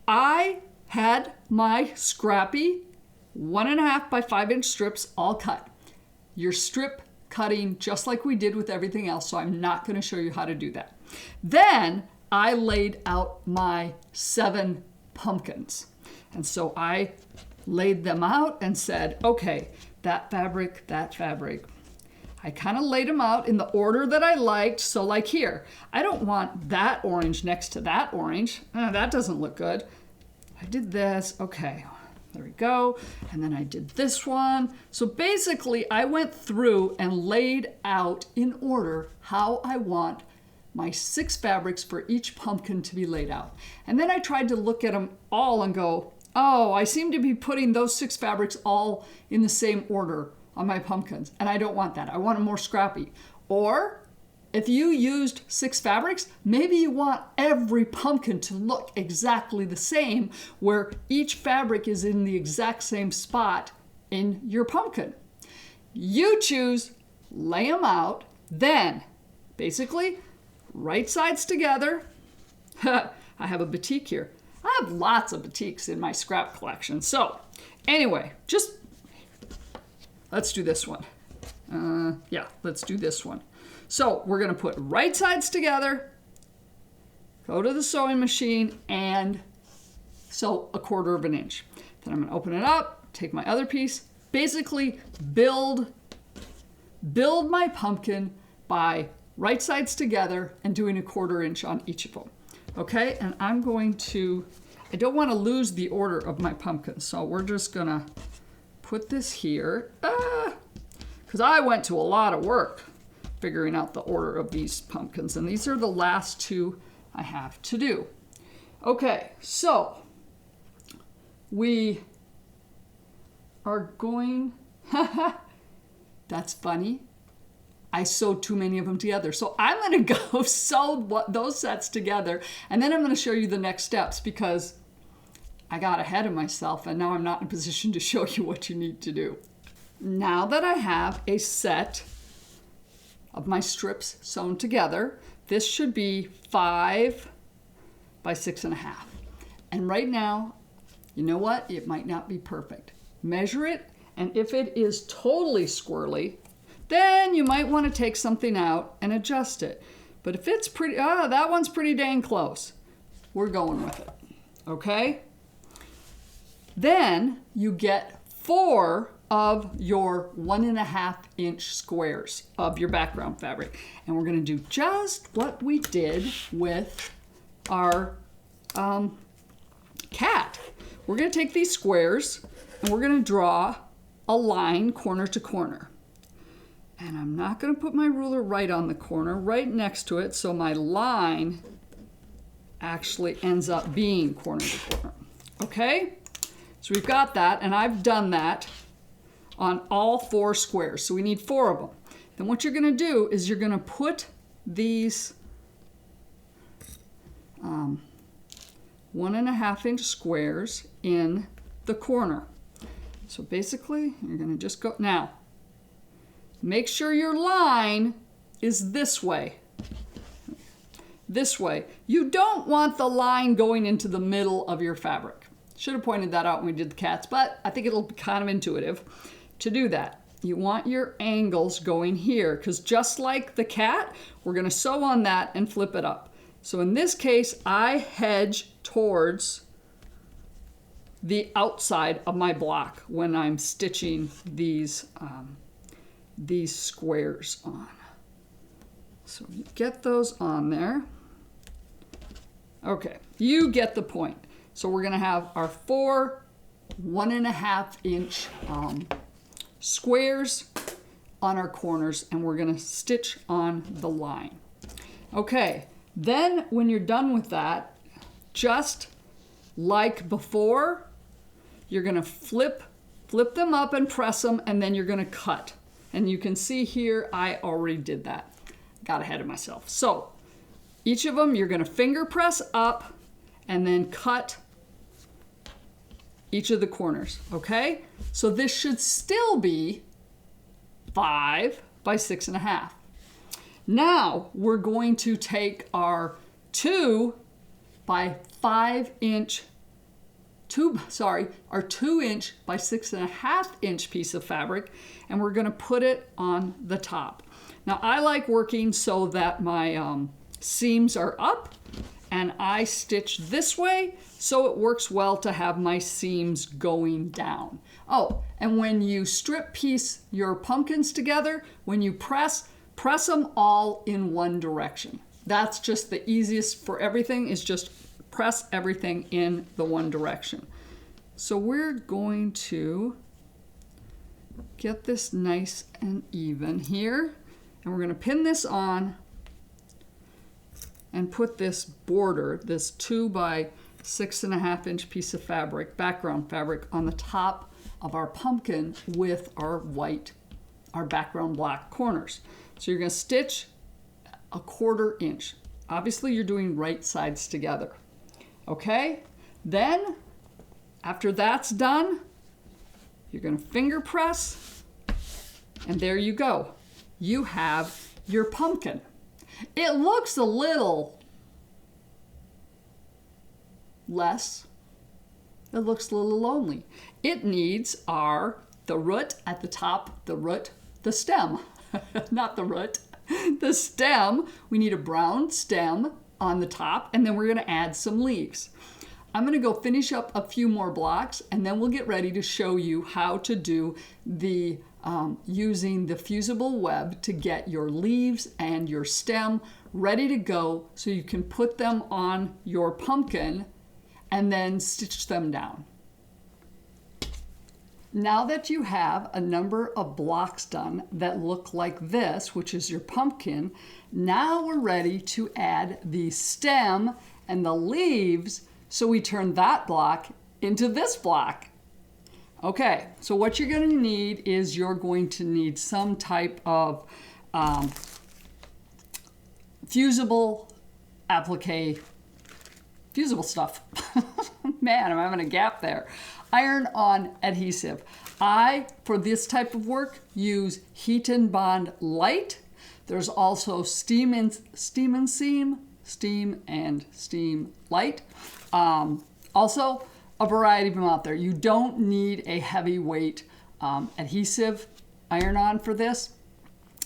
I had my scrappy 1.5 by 5 inch strips all cut. You're strip cutting just like we did with everything else, so I'm not going to show you how to do that. Then I laid out my 7 pumpkins. And so I laid them out and said, okay, that fabric, that fabric. I kind of laid them out in the order that I liked. So like here, I don't want that orange next to that orange. That doesn't look good. I did this, okay, there we go. And then I did this one. So basically I went through and laid out in order how I want my 6 fabrics for each pumpkin to be laid out. And then I tried to look at them all and go, oh, I seem to be putting those 6 fabrics all in the same order on my pumpkins. And I don't want that. I want them more scrappy. Or if you used 6 fabrics, maybe you want every pumpkin to look exactly the same, where each fabric is in the exact same spot in your pumpkin. You choose, lay them out, then basically right sides together. I have a batik here. I have lots of batiks in my scrap collection. So anyway, just let's do this one. Yeah, let's do this one. So we're going to put right sides together, go to the sewing machine, and sew 1/4 inch. Then I'm going to open it up, take my other piece, basically build my pumpkin by right sides together and doing 1/4 inch on each of them. Okay, and I'm going to, I don't want to lose the order of my pumpkins, so we're just going to put this here, because I went to a lot of work figuring out the order of these pumpkins, and these are the last 2 I have to do. Okay, so we are going, that's funny. I sewed too many of them together. So I'm going to go sew those sets together, and then I'm going to show you the next steps, because I got ahead of myself and now I'm not in a position to show you what you need to do. Now that I have a set of my strips sewn together, this should be 5 by 6.5. And right now, you know what? It might not be perfect. Measure it, and if it is totally squirrely, then you might want to take something out and adjust it. But if it's pretty, that one's pretty dang close, we're going with it, okay? Then you get 4 of your 1.5 inch squares of your background fabric. And we're going to do just what we did with our cat. We're going to take these squares and we're going to draw a line corner to corner. And I'm not going to put my ruler right on the corner, right next to it, so my line actually ends up being corner to corner. Okay? So we've got that, and I've done that on all 4 squares. So we need 4 of them. Then what you're going to do is you're going to put these 1.5 inch squares in the corner. So basically, you're going to just go, now, make sure your line is this way. This way. You don't want the line going into the middle of your fabric. Should have pointed that out when we did the cats, but I think it'll be kind of intuitive to do that. You want your angles going here, because just like the cat, we're going to sew on that and flip it up. So in this case, I hedge towards the outside of my block when I'm stitching these squares on. So you get those on there. Okay, you get the point. So we're going to have our 4 1.5 inch squares on our corners, and we're going to stitch on the line. Okay, then when you're done with that, just like before, you're going to flip them up and press them, and then you're going to cut. And you can see here, I already did that. Got ahead of myself. So each of them, you're going to finger press up and then cut each of the corners, okay? So this should still be 5 by 6.5. Now we're going to take our 2 by 5 inch our 2" by 6.5" piece of fabric, and we're going to put it on the top. Now I like working so that my seams are up, and I stitch this way so it works well to have my seams going down. Oh, and when you strip piece your pumpkins together, when you press them all in one direction. That's just the easiest for everything, is just press everything in the one direction. So we're going to get this nice and even here, and we're going to pin this on and put this border, this 2 by 6.5" piece of fabric, background fabric, on the top of our pumpkin with our background black corners. So you're going to stitch a 1/4 inch. Obviously you're doing right sides together. Okay? Then, after that's done, you're going to finger press, and there you go. You have your pumpkin. It looks a little less. It looks a little lonely. It needs the root at the top, the stem, not the root, the stem. We need a brown stem on the top, and then we're going to add some leaves. I'm going to go finish up a few more blocks, and then we'll get ready to show you how to do the using the fusible web to get your leaves and your stem ready to go so you can put them on your pumpkin and then stitch them down. Now that you have a number of blocks done that look like this, which is your pumpkin, now we're ready to add the stem and the leaves, so we turn that block into this block. Okay, so what you're going to need is you're going to need some type of fusible fusible stuff. Man, I'm having a gap there. Iron-on adhesive. I, for this type of work, use Heat and Bond Light. There's also Steam and Steam Light. Also, a variety of them out there. You don't need a heavyweight adhesive iron-on for this.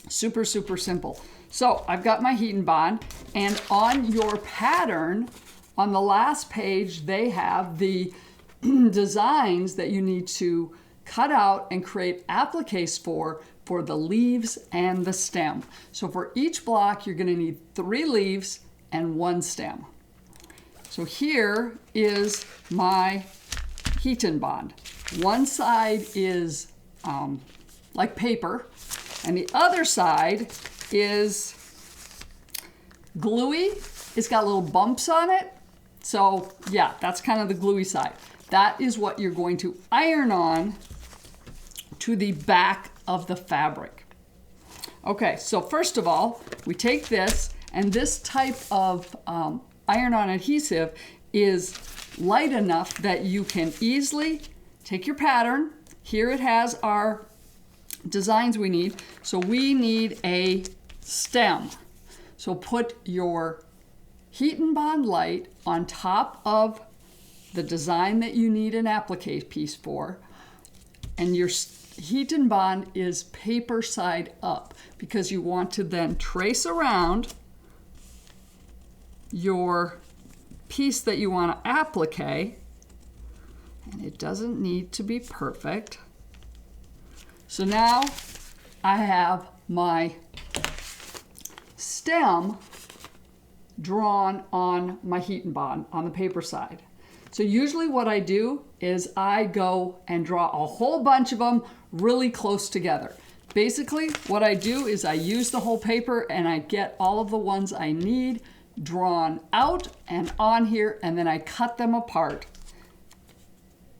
Super, super simple. So I've got my Heat and Bond, and on your pattern, on the last page, they have the designs that you need to cut out and create appliques for the leaves and the stem. So for each block, you're going to need 3 leaves and 1 stem. So here is my Heat and Bond. One side is like paper, and the other side is gluey. It's got little bumps on it. So yeah, that's kind of the gluey side. That is what you're going to iron on to the back of the fabric. Okay, so first of all, we take this, and this type of iron-on adhesive is light enough that you can easily take your pattern. Here it has our designs we need. So we need a stem. So put your Heat and Bond Light on top of the design that you need an applique piece for, and your Heat and Bond is paper side up because you want to then trace around your piece that you want to applique, and it doesn't need to be perfect. So now I have my stem drawn on my Heat and Bond on the paper side. So usually what I do is I go and draw a whole bunch of them really close together. Basically what I do is I use the whole paper and I get all of the ones I need drawn out and on here, and then I cut them apart,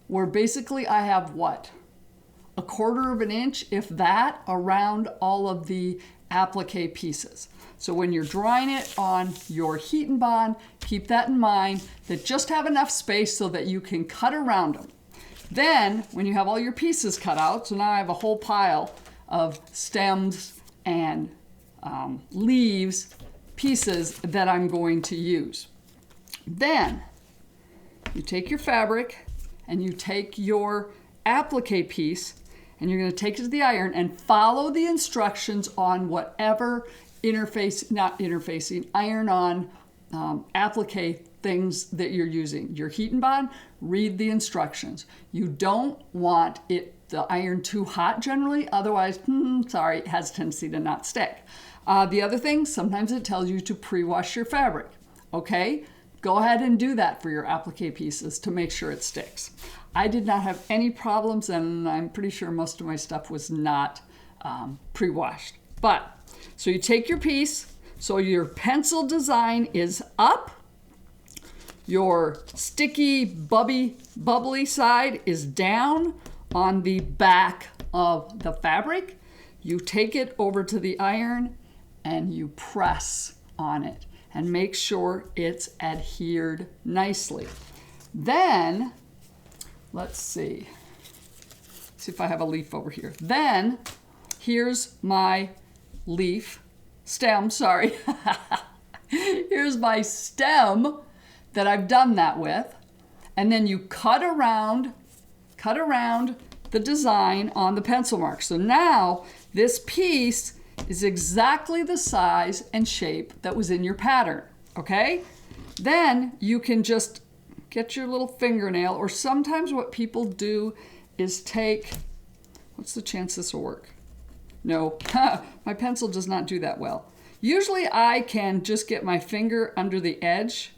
where basically I have what? 1/4 inch, if that, around all of the applique pieces. So when you're drawing it on your Heat and Bond, keep that in mind, that just have enough space so that you can cut around them. Then, when you have all your pieces cut out, so now I have a whole pile of stems and leaves, pieces that I'm going to use. Then, you take your fabric and you take your applique piece and you're going to take it to the iron and follow the instructions on whatever iron-on applique things that you're using. Your heat and bond, read the instructions. You don't want the iron too hot generally, otherwise, it has a tendency to not stick. The other thing, sometimes it tells you to pre-wash your fabric. Okay, go ahead and do that for your applique pieces to make sure it sticks. I did not have any problems, and I'm pretty sure most of my stuff was not pre-washed. But, so you take your piece, so your pencil design is up, your sticky, bubbly side is down on the back of the fabric. You take it over to the iron and you press on it and make sure it's adhered nicely. Then, let's see if I have a leaf over here. Then, here's my stem. Here's my stem that I've done that with. And then you cut around the design on the pencil mark. So now this piece is exactly the size and shape that was in your pattern, okay? Then you can just get your little fingernail, or sometimes what people do is take, what's the chance this will work? No, my pencil does not do that well. Usually I can just get my finger under the edge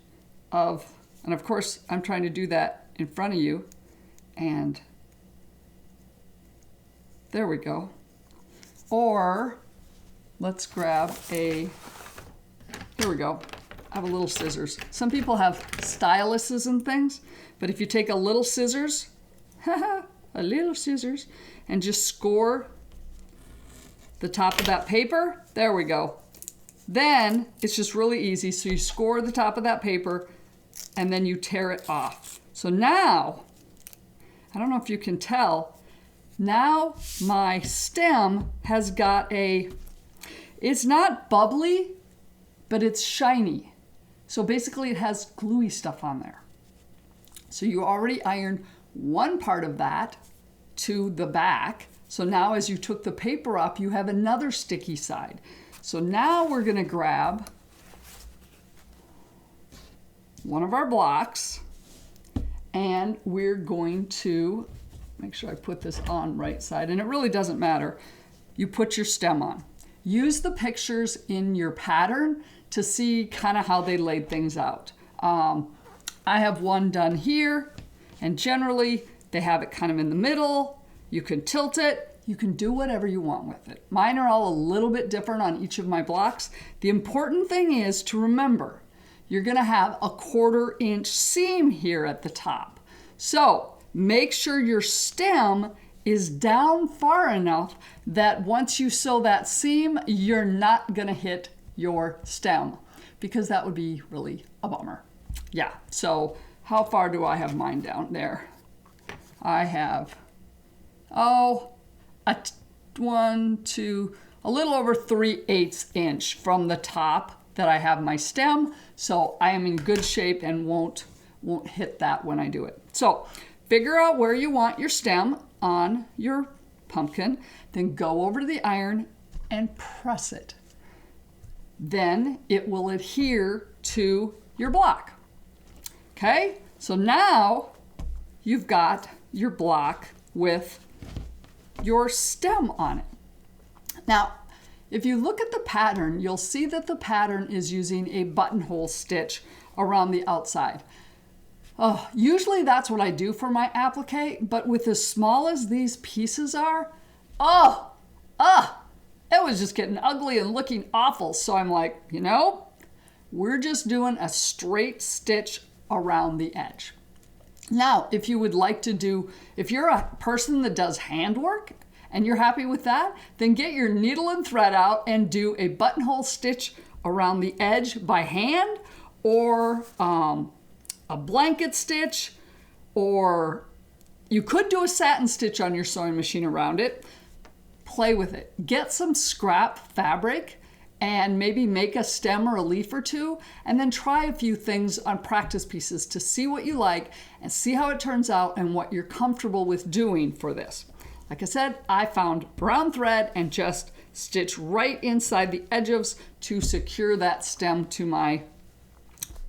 of, and of course I'm trying to do that in front of you, and there we go. Or let's grab here we go. I have a little scissors. Some people have styluses and things, but if you take a little scissors, and just score the top of that paper, there we go. Then it's just really easy. So you score the top of that paper and then you tear it off. So now, I don't know if you can tell, now my stem has got it's not bubbly, but it's shiny. So basically it has gluey stuff on there. So you already ironed one part of that to the back. So now as you took the paper up, you have another sticky side. So now we're going to grab one of our blocks and we're going to make sure I put this on right side, and it really doesn't matter. You put your stem on. Use the pictures in your pattern to see kind of how they laid things out. I have one done here, and generally they have it kind of in the middle. You can tilt it. You can do whatever you want with it. Mine are all a little bit different on each of my blocks. The important thing is to remember, you're going to have a 1/4 inch seam here at the top. So make sure your stem is down far enough that once you sew that seam, you're not going to hit your stem, because that would be really a bummer. Yeah, so how far do I have mine down there? I have, a little over 3/8 inch from the top that I have my stem. So I am in good shape and won't hit that when I do it. So figure out where you want your stem on your pumpkin, then go over to the iron and press it. Then it will adhere to your block. Okay, so now you've got your block with your stem on it. Now, if you look at the pattern, you'll see that the pattern is using a buttonhole stitch around the outside. Usually that's what I do for my applique, but with as small as these pieces are, it was just getting ugly and looking awful. So I'm like, we're just doing a straight stitch around the edge. Now, if you would like to if you're a person that does handwork and you're happy with that, then get your needle and thread out and do a buttonhole stitch around the edge by hand, or a blanket stitch, or you could do a satin stitch on your sewing machine around it. Play with it. Get some scrap fabric and maybe make a stem or a leaf or two, and then try a few things on practice pieces to see what you like and see how it turns out and what you're comfortable with doing for this. Like I said, I found brown thread and just stitch right inside the edges to secure that stem to my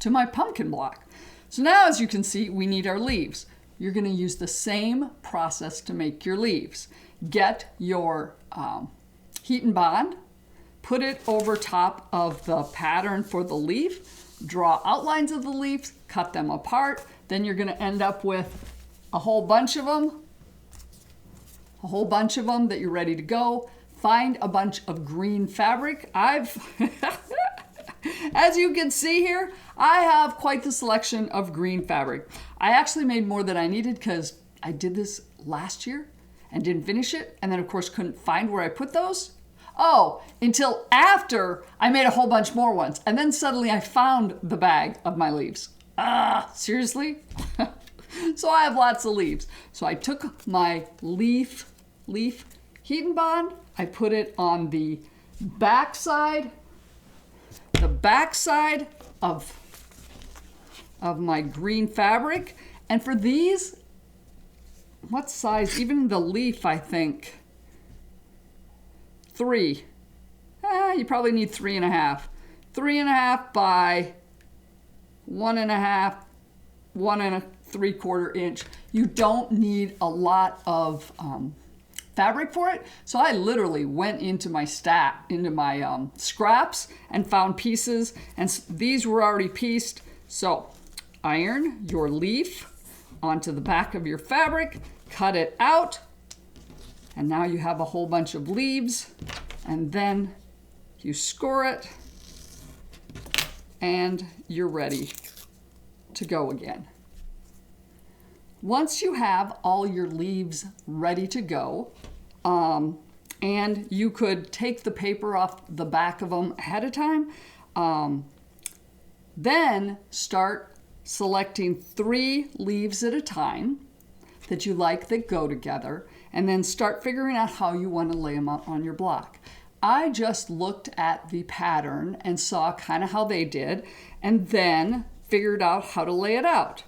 pumpkin block. So now, as you can see, we need our leaves. You're going to use the same process to make your leaves. Get your heat and bond, put it over top of the pattern for the leaf, draw outlines of the leaves, cut them apart. Then you're going to end up with a whole bunch of them that you're ready to go. Find a bunch of green fabric. As you can see here, I have quite the selection of green fabric. I actually made more than I needed because I did this last year and didn't finish it, and then of course couldn't find where I put those. Oh, until after I made a whole bunch more ones, and then suddenly I found the bag of my leaves. Seriously? So I have lots of leaves. So I took my leaf heat and bond, I put it on the back side of my green fabric. And for these, what size? Even the leaf, I think 3. You probably need 3.5. 3.5 by 1.5, 1 3/4 inch. You don't need a lot of fabric for it. So I literally went into my scraps and found pieces, and these were already pieced. So iron your leaf onto the back of your fabric, cut it out, and now you have a whole bunch of leaves, and then you score it and you're ready to go again. Once you have all your leaves ready to go, and you could take the paper off the back of them ahead of time, then start selecting 3 leaves at a time that you like that go together, and then start figuring out how you want to lay them out on your block. I just looked at the pattern and saw kind of how they did, and then figured out how to lay it out.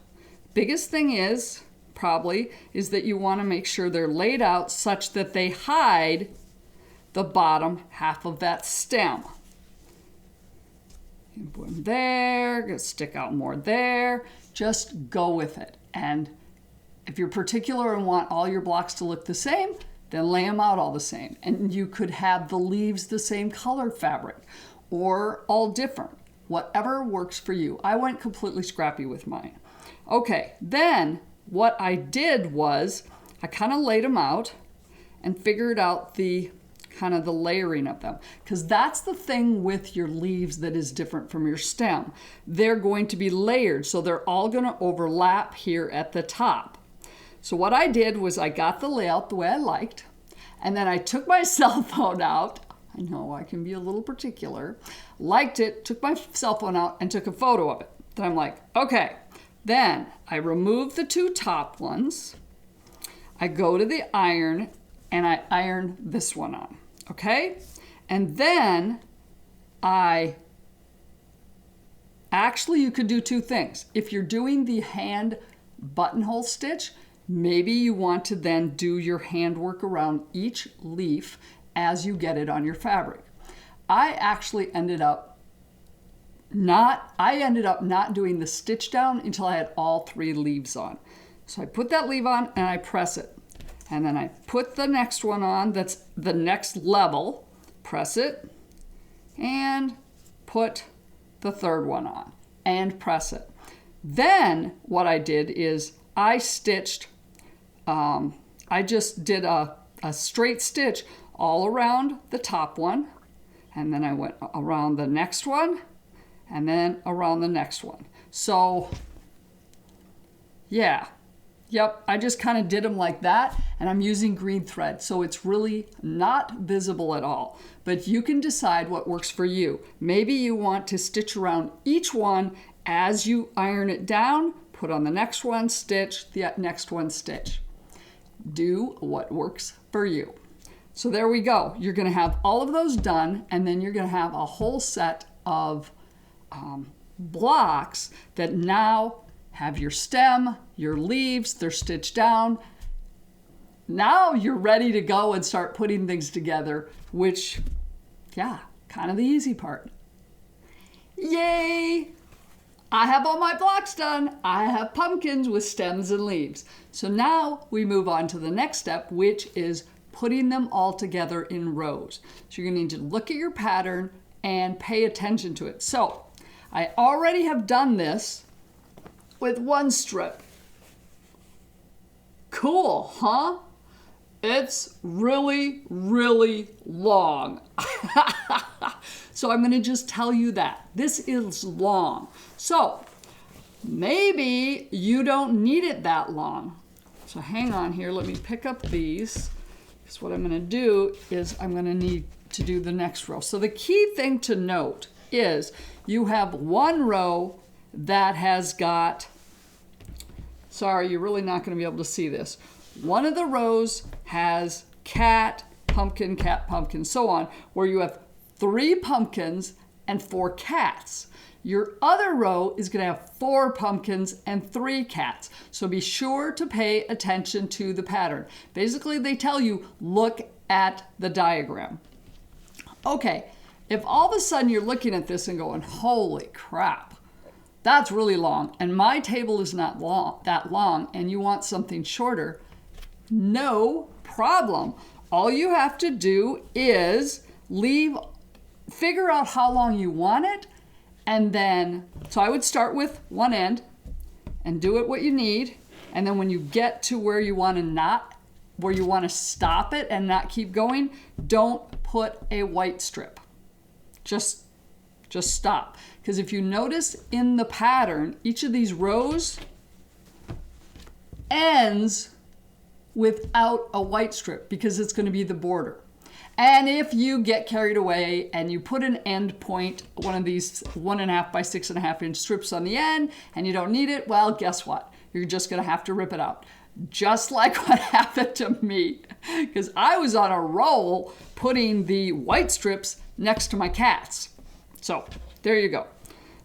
Biggest thing is that you want to make sure they're laid out such that they hide the bottom half of that stem. One there, gonna stick out more there. Just go with it. And if you're particular and want all your blocks to look the same, then lay them out all the same. And you could have the leaves the same color fabric or all different, whatever works for you. I went completely scrappy with mine. Okay, then what I did was I kind of laid them out and figured out the kind of the layering of them, because that's the thing with your leaves that is different from your stem. They're going to be layered, so they're all going to overlap here at the top. So what I did was I got the layout the way I liked, and then I took my cell phone out. I know I can be a little particular. Liked it, took my cell phone out and took a photo of it. Then I'm like, okay. Then I remove the 2 top ones. I go to the iron and I iron this one on, okay? And then you could do 2 things. If you're doing the hand buttonhole stitch, maybe you want to then do your handwork around each leaf as you get it on your fabric. I actually ended up not doing the stitch down until I had all 3 leaves on. So I put that leaf on and I press it. And then I put the next one on that's the next level, press it, and put the 3rd one on and press it. Then what I did is I stitched, I just did a straight stitch all around the top one, and then I went around the next one, and then around the next one. So yeah, yep, I just kind of did them like that, and I'm using green thread, so it's really not visible at all. But you can decide what works for you. Maybe you want to stitch around each one as you iron it down, put on the next one, stitch, the next one, stitch. Do what works for you. So there we go. You're going to have all of those done, and then you're going to have a whole set of blocks that now have your stem, your leaves, they're stitched down. Now you're ready to go and start putting things together, which, yeah, kind of the easy part. Yay! I have all my blocks done. I have pumpkins with stems and leaves. So now we move on to the next step, which is putting them all together in rows. So you're going to need to look at your pattern and pay attention to it. So I already have done this with one strip. Cool, huh? It's really, really long. So I'm going to just tell you that. This is long. So maybe you don't need it that long. So hang on here. Let me pick up these. Because what I'm going to do is I'm going to need to do the next row. So the key thing to note is you have one row that has got, sorry, you're really not going to be able to see this. One of the rows has cat, pumpkin, so on, where you have 3 pumpkins and 4 cats. Your other row is going to have 4 pumpkins and 3 cats. So be sure to pay attention to the pattern. Basically, they tell you, look at the diagram. Okay, if all of a sudden you're looking at this and going, holy crap, that's really long, and my table is not that long, and you want something shorter, no problem. All you have to do is figure out how long you want it, and then, so I would start with one end and do it what you need, and then when you get to where you want to stop it and not keep going, don't put a white strip. Just stop. Because if you notice in the pattern, each of these rows ends without a white strip because it's going to be the border. And if you get carried away and you put an end point, one of these 1.5 by 6.5 inch strips on the end, and you don't need it, well, guess what? You're just going to have to rip it out. Just like what happened to me, because I was on a roll putting the white strips next to my cats. So there you go.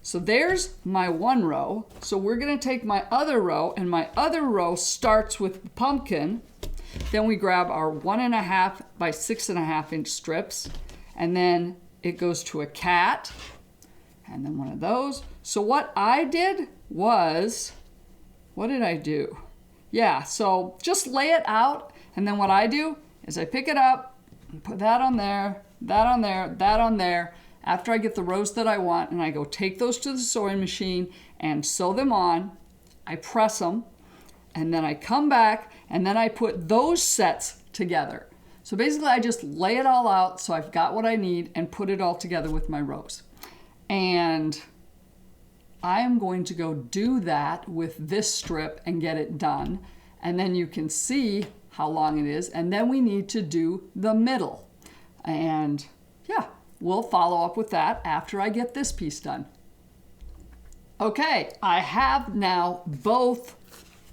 So there's my one row. So we're going to take my other row, and my other row starts with pumpkin. Then we grab our 1.5 by 6.5 inch strips, and then it goes to a cat, and then one of those. So what I did was, what did I do? Yeah, so just lay it out, and then what I do is I pick it up and put that on there, that on there, that on there, after I get the rows that I want, and I go take those to the sewing machine and sew them on. I press them, and then I come back, and then I put those sets together. So basically I just lay it all out so I've got what I need and put it all together with my rows. And I am going to go do that with this strip and get it done. And then you can see how long it is. And then we need to do the middle. And yeah, we'll follow up with that after I get this piece done. Okay, I have now both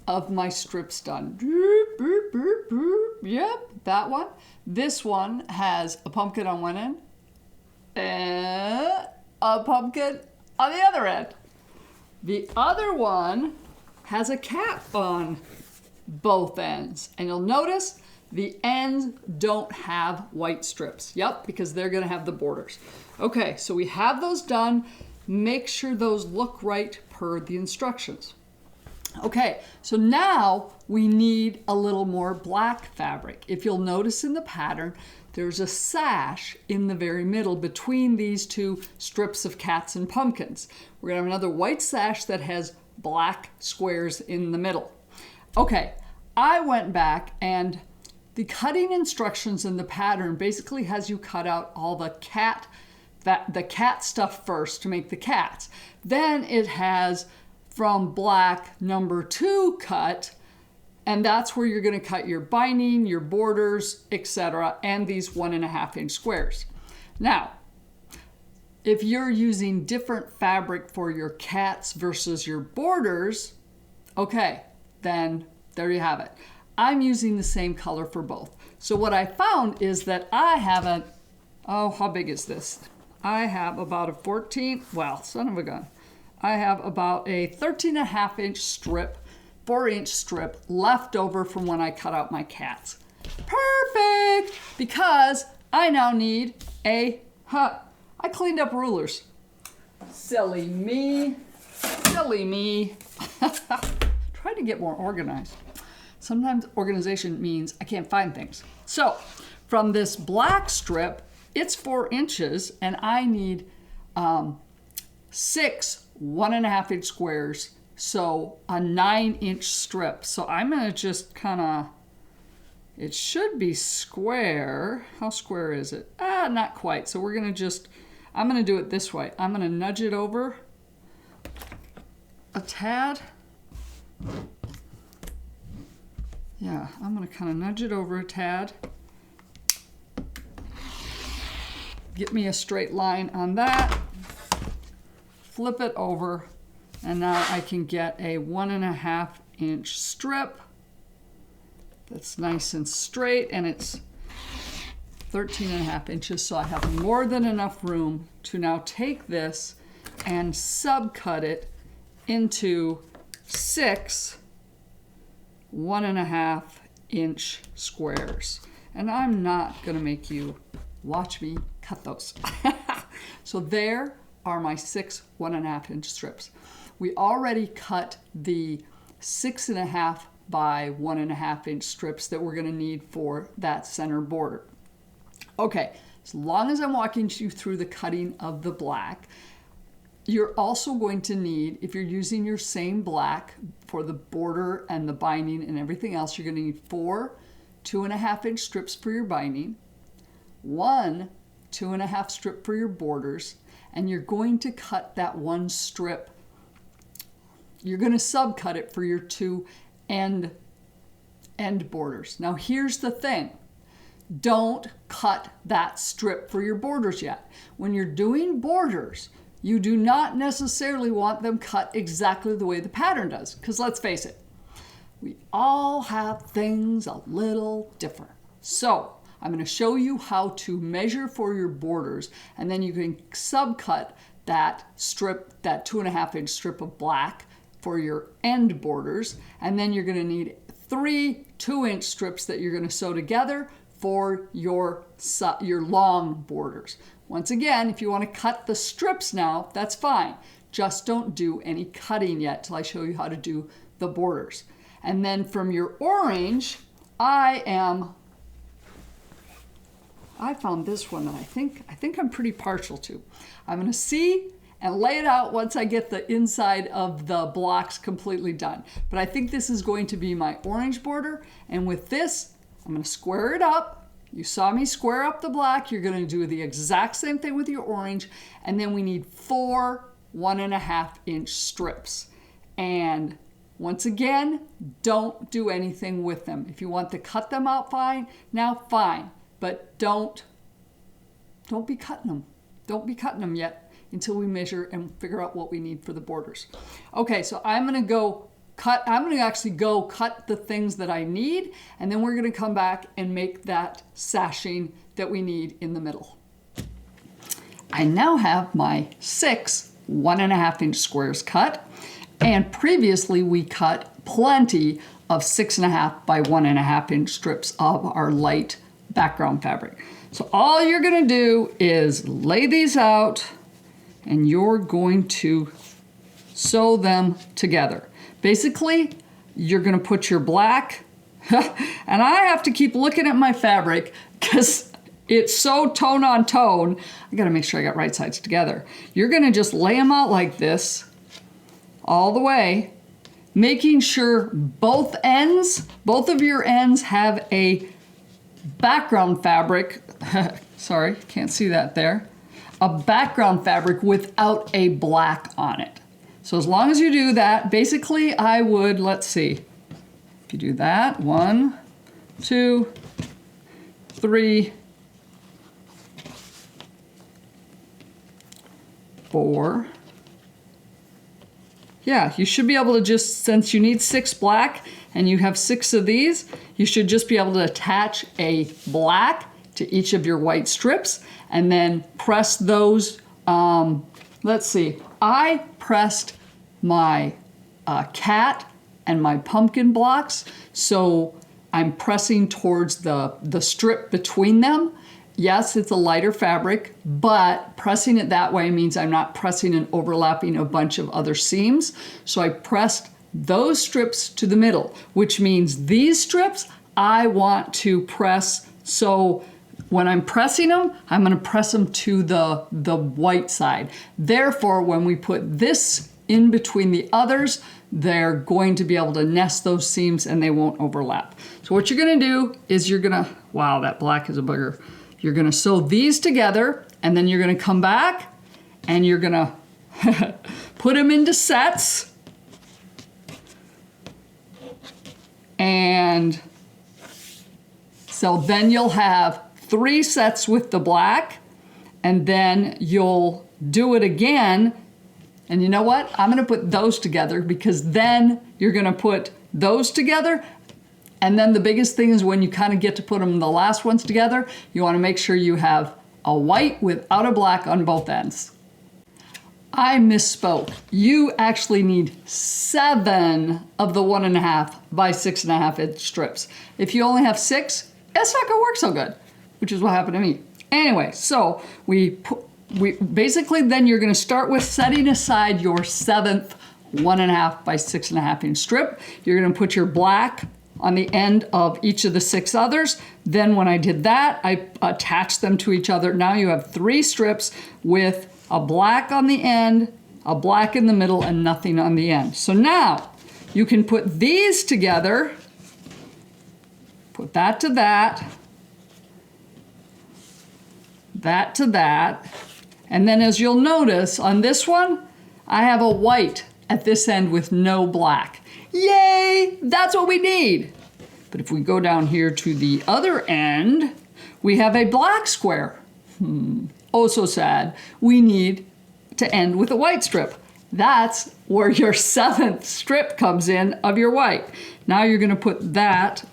of my strips done. Yep, that one. This one has a pumpkin on one end and a pumpkin on the other end. The other one has a cat on both ends. And you'll notice the ends don't have white strips. Yep, because they're going to have the borders. Okay, so we have those done. Make sure those look right per the instructions. Okay, so now we need a little more black fabric. If you'll notice in the pattern, there's a sash in the very middle between these two strips of cats and pumpkins. We're gonna have another white sash that has black squares in the middle. Okay, I went back, and the cutting instructions in the pattern basically has you cut out all the cat stuff first to make the cats. Then it has from black number 2 cut, and that's where you're going to cut your binding, your borders, etc., and these 1.5 inch squares. Now, if you're using different fabric for your cats versus your borders, okay, then there you have it. I'm using the same color for both. So what I found is that I have a, oh, how big is this? I have about a 14, well, son of a gun. I have about a 13.5-inch strip, 4-inch strip left over from when I cut out my cats. Perfect, because I now need a, I cleaned up rulers. Silly me, silly me. Try to get more organized. Sometimes organization means I can't find things. So from this black strip, it's 4 inches, and I need 6 1.5-inch squares, so a 9-inch strip. So I'm gonna just kind of, it should be square. How square is it? Not quite. So we're gonna just, I'm gonna do it this way. I'm gonna nudge it over a tad. Yeah, I'm gonna kind of nudge it over a tad. Get me a straight line on that. Flip it over, and now I can get a 1.5-inch strip that's nice and straight, and it's 13.5 inches, so I have more than enough room to now take this and subcut it into 6 1.5-inch squares. And I'm not gonna make you watch me cut those. So there are my 6 1.5-inch strips. We already cut the 6.5 by 1.5-inch strips that we're gonna need for that center border. Okay, as long as I'm walking you through the cutting of the black, you're also going to need, if you're using your same black for the border and the binding and everything else, you're gonna need 4 2.5-inch strips for your binding, 1 2.5 strip for your borders, and you're going to cut that one strip. You're going to subcut it for your 2 end borders. Now here's the thing. Don't cut that strip for your borders yet. When you're doing borders, you do not necessarily want them cut exactly the way the pattern does, because let's face it, we all have things a little different. So I'm going to show you how to measure for your borders, and then you can subcut that strip, that 2.5-inch strip of black for your end borders, and then you're going to need 3 2-inch strips that you're going to sew together for your long borders. Once again, if you want to cut the strips now, that's fine. Just don't do any cutting yet till I show you how to do the borders. And then from your orange, I found this one that I think I'm pretty partial to. I'm gonna see and lay it out once I get the inside of the blocks completely done. But I think this is going to be my orange border, and with this, I'm gonna square it up. You saw me square up the black. You're gonna do the exact same thing with your orange, and then we need 4 1.5-inch strips. And once again, don't do anything with them. If you want to cut them out, fine. Now, fine. But don't be cutting them. Don't be cutting them yet until we measure and figure out what we need for the borders. Okay, so I'm gonna actually go cut the things that I need, and then we're gonna come back and make that sashing that we need in the middle. I now have my 6 1.5-inch squares cut, and previously we cut plenty of 6.5 by 1.5-inch strips of our light background fabric. So all you're gonna do is lay these out, and you're going to sew them together. Basically, you're gonna put your black, and I have to keep looking at my fabric because it's so tone on tone. I gotta make sure I got right sides together. You're gonna just lay them out like this all the way, making sure both of your ends have a background fabric, sorry, can't see that there, a background fabric without a black on it. So as long as you do that, basically I would, let's see, if you do that, 1, 2, 3, 4, Yeah, you should be able to just, since you need 6 black and you have 6 of these, you should just be able to attach a black to each of your white strips and then press those. Let's see, I pressed my cat and my pumpkin blocks, so I'm pressing towards the strip between them. Yes, it's a lighter fabric, but pressing it that way means I'm not pressing and overlapping a bunch of other seams. So I pressed those strips to the middle, which means these strips I want to press. So when I'm pressing them, I'm going to press them to the white side. Therefore, when we put this in between the others, they're going to be able to nest those seams and they won't overlap. So what you're going to do is you're going to, wow, that black is a booger. You're going to sew these together and then you're going to come back and you're going to put them into sets. And so then you'll have 3 sets with the black, and then you'll do it again. And you know what? I'm going to put those together because then you're going to put those together. And then the biggest thing is when you kind of get to put them, the last ones together, you want to make sure you have a white without a black on both ends. I misspoke. You actually need 7 of the 1.5 by 6.5 inch strips. If you only have 6, that's not going to work so good, which is what happened to me. Anyway, so we basically then you're going to start with setting aside your 7th 1.5 by 6.5 inch strip. You're going to put your black on the end of each of the 6 others. Then when I did that, I attached them to each other. Now you have 3 strips with a black on the end, a black in the middle, and nothing on the end. So now you can put these together, put that to that, that to that, and then as you'll notice on this one, I have a white at this end with no black. Yay, that's what we need. But if we go down here to the other end, we have a black square. Oh, so sad. We need to end with a white strip. That's where your 7th strip comes in of your white. Now you're going to put that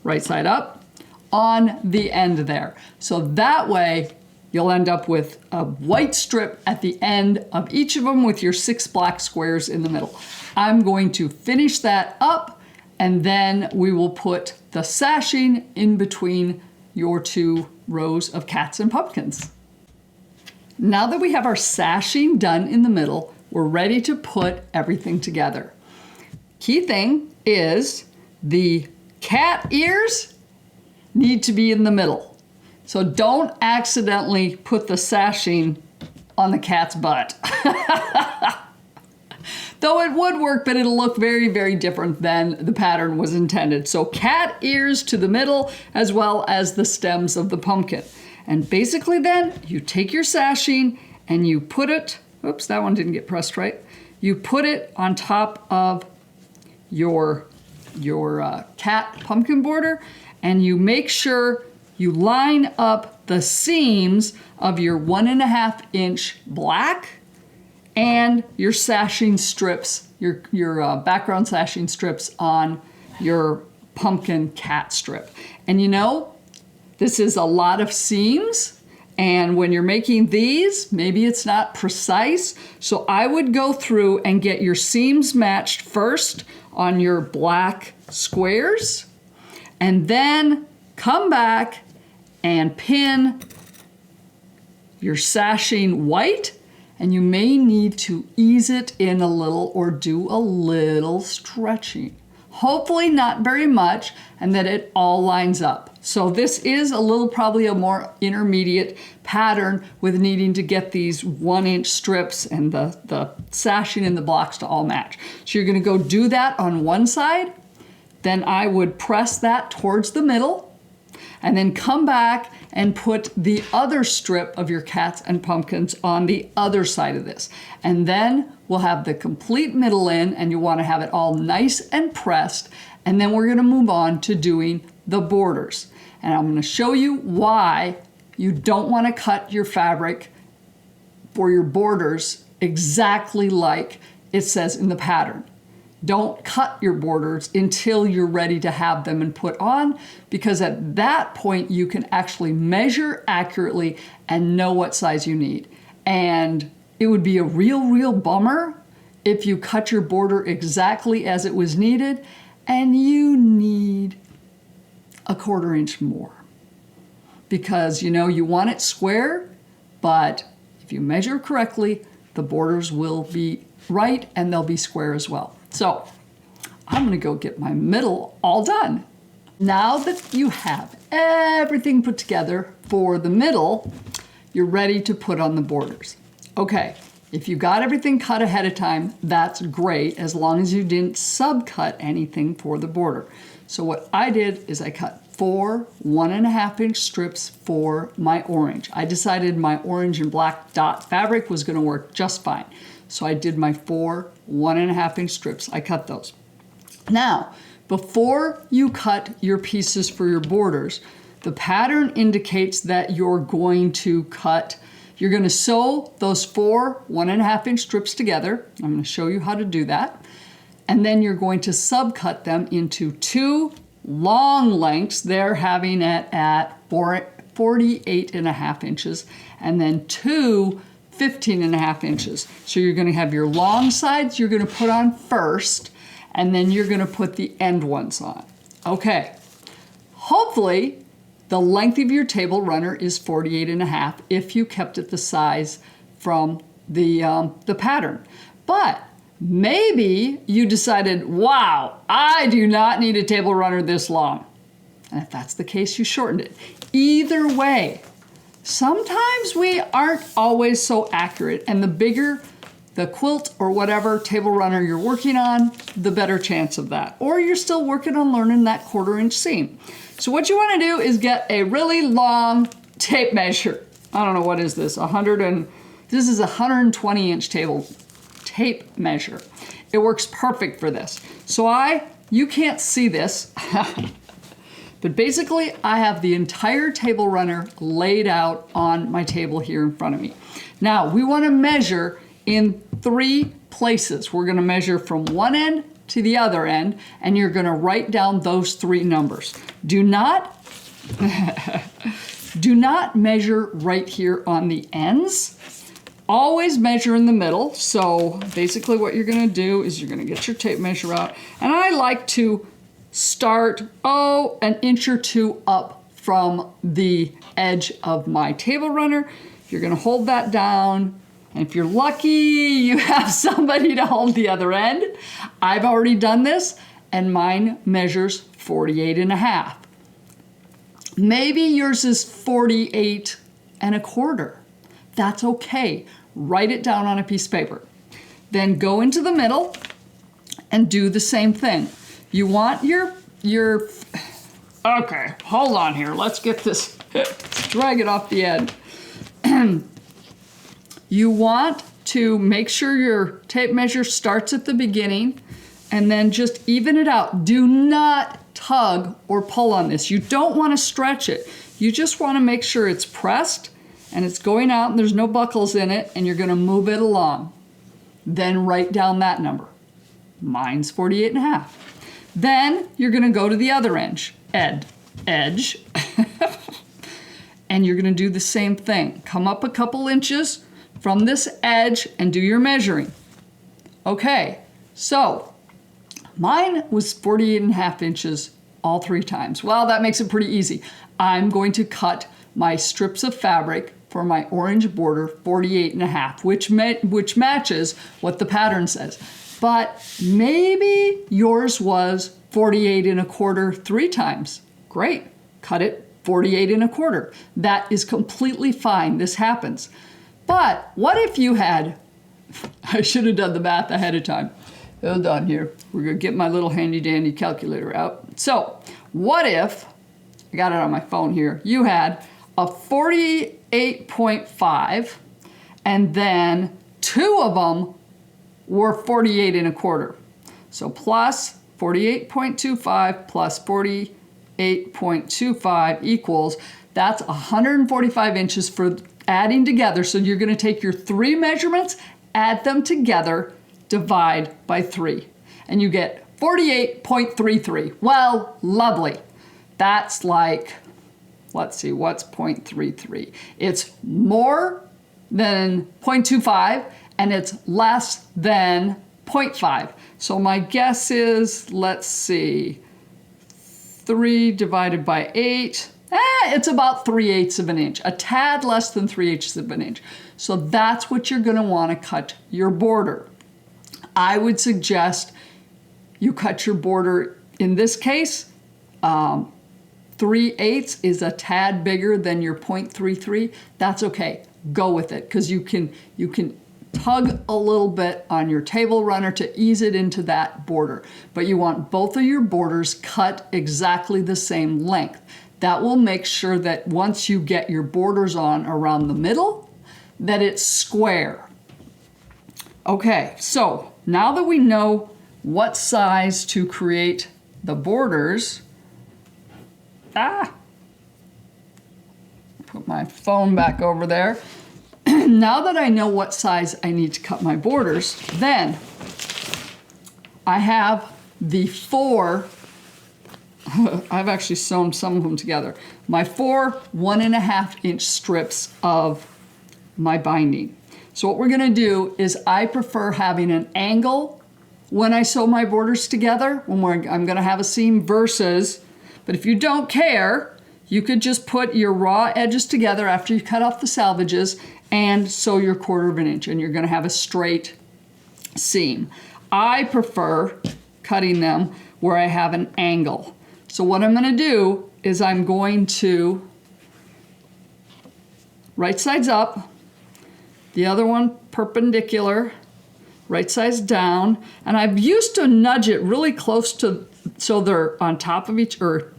right side up on the end there. So that way you'll end up with a white strip at the end of each of them with your 6 black squares in the middle. I'm going to finish that up and then we will put the sashing in between your 2 rows of cats and pumpkins. Now that we have our sashing done in the middle, we're ready to put everything together. Key thing is the cat ears need to be in the middle. So don't accidentally put the sashing on the cat's butt. Though it would work, but it'll look very, very different than the pattern was intended. So cat ears to the middle as well as the stems of the pumpkin. And basically then you take your sashing and you put it, oops, that one didn't get pressed right. You put it on top of your cat pumpkin border and you make sure you line up the seams of your 1.5 inch black and your sashing strips, your background sashing strips on your pumpkin cat strip. And you know, this is a lot of seams, and when you're making these, maybe it's not precise. So I would go through and get your seams matched first on your black squares, and then come back and pin your sashing white, and you may need to ease it in a little or do a little stretching. Hopefully not very much, and that it all lines up. So this is a little, probably a more intermediate pattern with needing to get these 1 inch strips and the sashing and the blocks to all match. So you're gonna go do that on one side, then I would press that towards the middle, and then come back and put the other strip of your cats and pumpkins on the other side of this. And then we'll have the complete middle in, and you want to have it all nice and pressed. And then we're going to move on to doing the borders. And I'm going to show you why you don't want to cut your fabric for your borders exactly like it says in the pattern. Don't cut your borders until you're ready to have them and put on, because at that point you can actually measure accurately and know what size you need. And it would be a real bummer if you cut your border exactly as it was needed and you need a 1/4 inch more. Because you want it square, but if you measure correctly, the borders will be right and they'll be square as well. So I'm gonna go get my middle all done. Now that you have everything put together for the middle, you're ready to put on the borders. Okay, if you got everything cut ahead of time, that's great, as long as you didn't subcut anything for the border. So what I did is I cut 4 1.5 inch strips for my orange. I decided my orange and black dot fabric was gonna work just fine. So I did my 4 1.5 inch strips. I cut those. Now, before you cut your pieces for your borders, the pattern indicates that you're going to sew those 4 1.5 inch strips together. I'm going to show you how to do that. And then you're going to subcut them into 2 long lengths. They're having it at 48.5 inches, and then 2 15.5 inches. So you're going to have your long sides you're going to put on first, and then you're going to put the end ones on. Okay, hopefully the length of your table runner is 48.5 if you kept it the size from the pattern. But maybe you decided, wow, I do not need a table runner this long. And if that's the case, you shortened it. Either way, sometimes we aren't always so accurate, and the bigger the quilt or whatever table runner you're working on, the better chance of that. Or you're still working on learning that 1/4 inch seam. So what you want to do is get a really long tape measure. I don't know, what is this? This is a 120 inch tape measure. It works perfect for this. So you can't see this, but basically I have the entire table runner laid out on my table here in front of me. Now we want to measure in 3 places. We're going to measure from one end to the other end, and you're going to write down those 3 numbers. Do not measure right here on the ends. Always measure in the middle. So basically what you're going to do is you're going to get your tape measure out, and I like to start an inch or 2 up from the edge of my table runner. You're going to hold that down. And if you're lucky, you have somebody to hold the other end. I've already done this, and mine measures 48.5. Maybe yours is 48.25. That's okay. Write it down on a piece of paper. Then go into the middle and do the same thing. You want okay, hold on here. Let's get this, drag it off the end. You want to make sure your tape measure starts at the beginning and then just even it out. Do not tug or pull on this. You don't want to stretch it. You just want to make sure it's pressed and it's going out and there's no buckles in it, and you're going to move it along. Then write down that number. Mine's 48.5. Then you're going to go to the other edge, and you're going to do the same thing. Come up a couple inches from this edge and do your measuring. Okay, so mine was 48.5 inches all 3 times. Well, that makes it pretty easy. I'm going to cut my strips of fabric for my orange border 48.5, which matches what the pattern says. But maybe yours was 48.25 3 times. Great, cut it 48.25. That is completely fine, this happens. But what if you had, I should have done the math ahead of time. Hold on here. We're going to get my little handy dandy calculator out. So what if, I got it on my phone here, you had a 48.5 and then 2 of them were 48.25. So plus 48.25 plus 48.25 equals, that's 145 inches for adding together. So you're going to take your 3 measurements, add them together, divide by 3. And you get 48.33. Well, lovely. That's like, let's see, what's 0.33? It's more than 0.25 and it's less than 0.5. So my guess is, let's see, 3 divided by 8. It's about 3/8 of an inch, a tad less than 3/8 of an inch. So that's what you're gonna wanna cut your border. I would suggest you cut your border, in this case, 3/8 is a tad bigger than your 0.33. That's okay, go with it, because you can tug a little bit on your table runner to ease it into that border. But you want both of your borders cut exactly the same length. That will make sure that once you get your borders on around the middle, that it's square. Okay, so now that we know what size to create the borders, put my phone back over there. Now that I know what size I need to cut my borders, then I have the 4, I've actually sewn some of them together, my 4 1.5 inch strips of my binding. So what we're gonna do is I prefer having an angle when I sew my borders together, I'm gonna have a seam versus, but if you don't care, you could just put your raw edges together after you cut off the salvages and sew your 1/4 of an inch, and you're gonna have a straight seam. I prefer cutting them where I have an angle. So what I'm gonna do is I'm going to right sides up, the other one perpendicular, right sides down, and I've used to nudge it really close to, so they're on top of each, or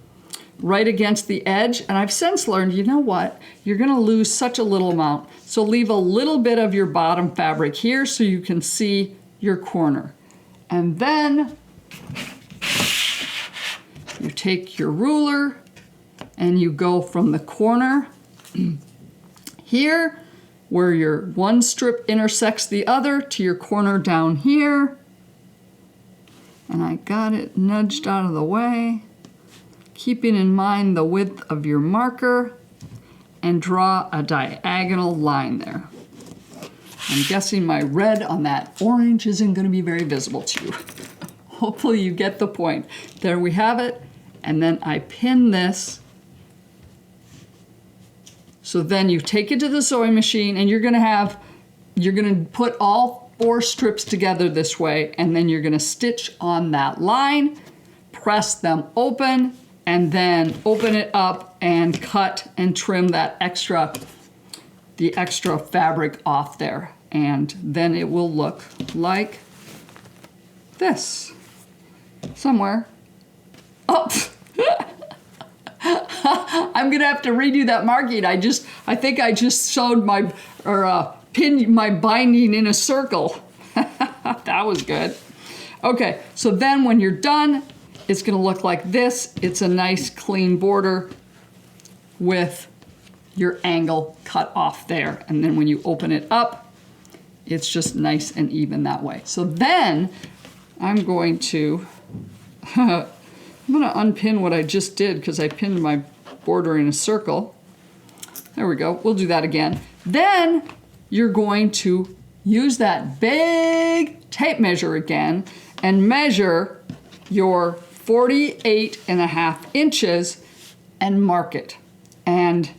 right against the edge, and I've since learned, you know what, you're gonna lose such a little amount, so leave a little bit of your bottom fabric here so you can see your corner. And then you take your ruler and you go from the corner here, where your one strip intersects the other, to your corner down here. And I got it nudged out of the way, keeping in mind the width of your marker, and draw a diagonal line there. I'm guessing my red on that orange isn't going to be very visible to you. Hopefully you get the point. There we have it, and then I pin this. So then you take it to the sewing machine, and you're gonna put all 4 strips together this way, and then you're gonna stitch on that line, press them open, and then open it up and cut and trim that the extra fabric off there. And then it will look like this somewhere. Oh, I'm gonna have to redo that marking. I think I just sewed pinned my binding in a circle. That was good. Okay, so then when you're done, it's gonna look like this. It's a nice clean border with your angle cut off there. And then when you open it up, it's just nice and even that way. So then I'm going to, unpin what I just did, because I pinned my border in a circle. There we go, we'll do that again. Then you're going to use that big tape measure again and measure your 48.5 inches and mark it. And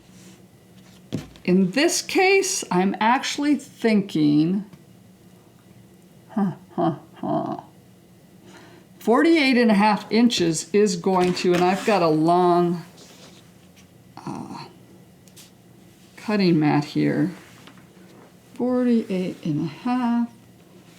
in this case, I'm actually thinking, 48.5 inches is going to, and I've got a long cutting mat here. 48.5.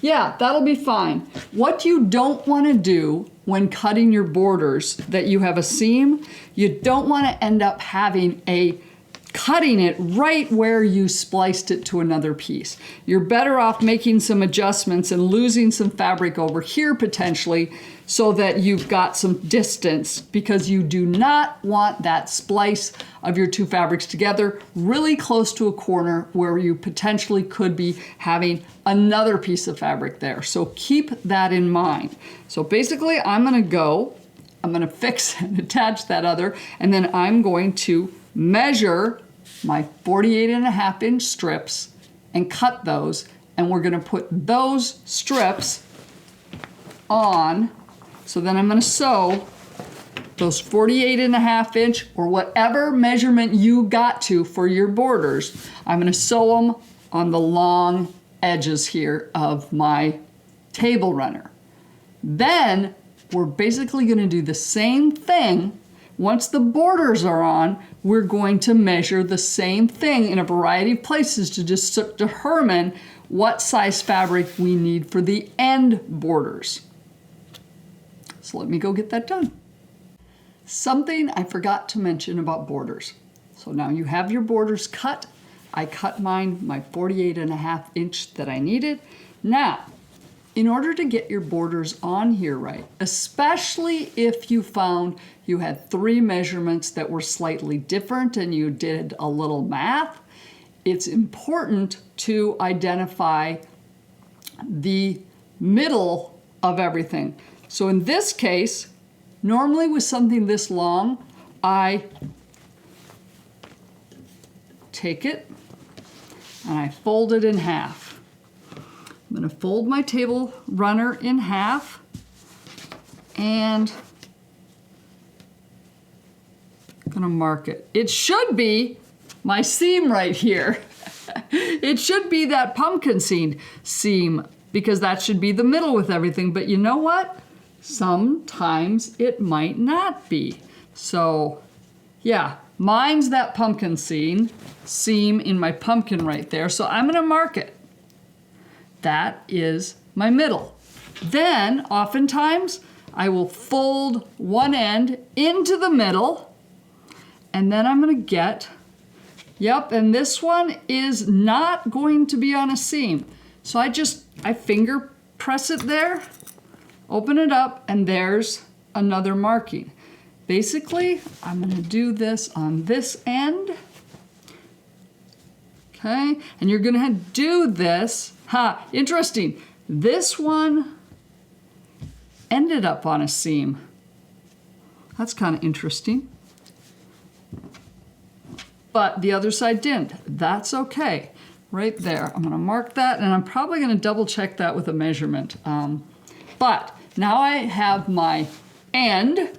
Yeah, that'll be fine. What you don't want to do when cutting your borders that you have a seam, you don't want to end up cutting it right where you spliced it to another piece. You're better off making some adjustments and losing some fabric over here potentially, so that you've got some distance, because you do not want that splice of your two fabrics together really close to a corner where you potentially could be having another piece of fabric there. So keep that in mind. So basically I'm gonna fix and attach that other, and then I'm going to measure my 48.5-inch strips and cut those, and we're gonna put those strips on. So then I'm gonna sew those 48.5-inch or whatever measurement you got to for your borders. I'm gonna sew them on the long edges here of my table runner. Then we're basically gonna do the same thing. Once the borders are on, we're going to measure the same thing in a variety of places to just determine what size fabric we need for the end borders. So let me go get that done. Something I forgot to mention about borders. So now you have your borders cut. I cut mine, my 48.5-inch that I needed. Now, in order to get your borders on here right, especially if you found you had 3 measurements that were slightly different and you did a little math, it's important to identify the middle of everything. So in this case, normally with something this long, I take it and I fold it in half. I'm going to fold my table runner in half, and I'm going to mark it. It should be my seam right here. It should be that pumpkin seam, because that should be the middle with everything. But you know what? Sometimes it might not be. So yeah, mine's that pumpkin seam in my pumpkin right there. So I'm going to mark it. That is my middle. Then oftentimes I will fold one end into the middle, and then I'm going to get, yep, and this one is not going to be on a seam. So I finger press it there, open it up, and there's another marking. Basically, I'm going to do this on this end. Okay, and you're going to do this. Interesting. This one ended up on a seam. That's kind of interesting. But the other side didn't. That's okay. Right there. I'm going to mark that, and I'm probably going to double check that with a measurement. But now I have my end,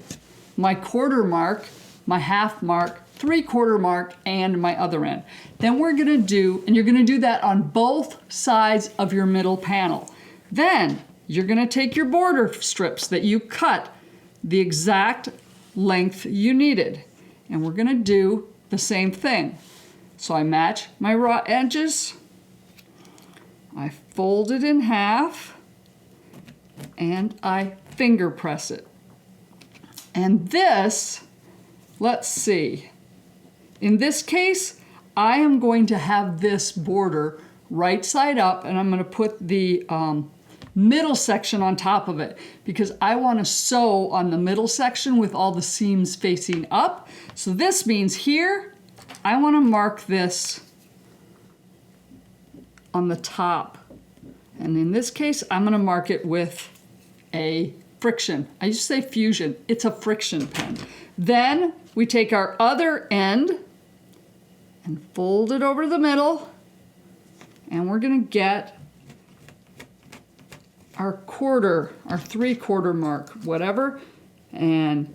my quarter mark, my half mark, 3/4 mark, and my other end. Then we're going to do, and you're going to do that on both sides of your middle panel. Then you're going to take your border strips that you cut the exact length you needed, and we're going to do the same thing. So I match my raw edges, I fold it in half, and I finger press it. And this, let's see, in this case, I am going to have this border right side up, and I'm going to put the middle section on top of it, because I want to sew on the middle section with all the seams facing up. So this means here, I want to mark this on the top. And in this case, I'm going to mark it with a friction. I used to say fusion. It's a friction pen. Then we take our other end and fold it over the middle, and we're going to get our quarter, our 3/4 mark, whatever, and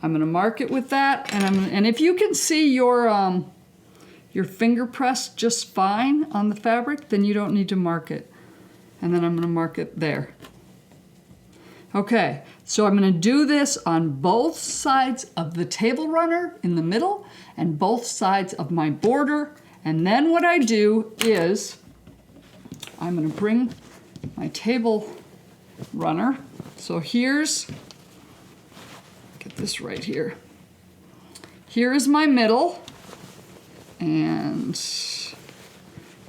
I'm going to mark it with that. And if you can see your finger press just fine on the fabric, then you don't need to mark it. And then I'm going to mark it there. Okay, so I'm going to do this on both sides of the table runner in the middle and both sides of my border. And then what I do is I'm going to bring my table runner. So here's, get this right here. Here is my middle, and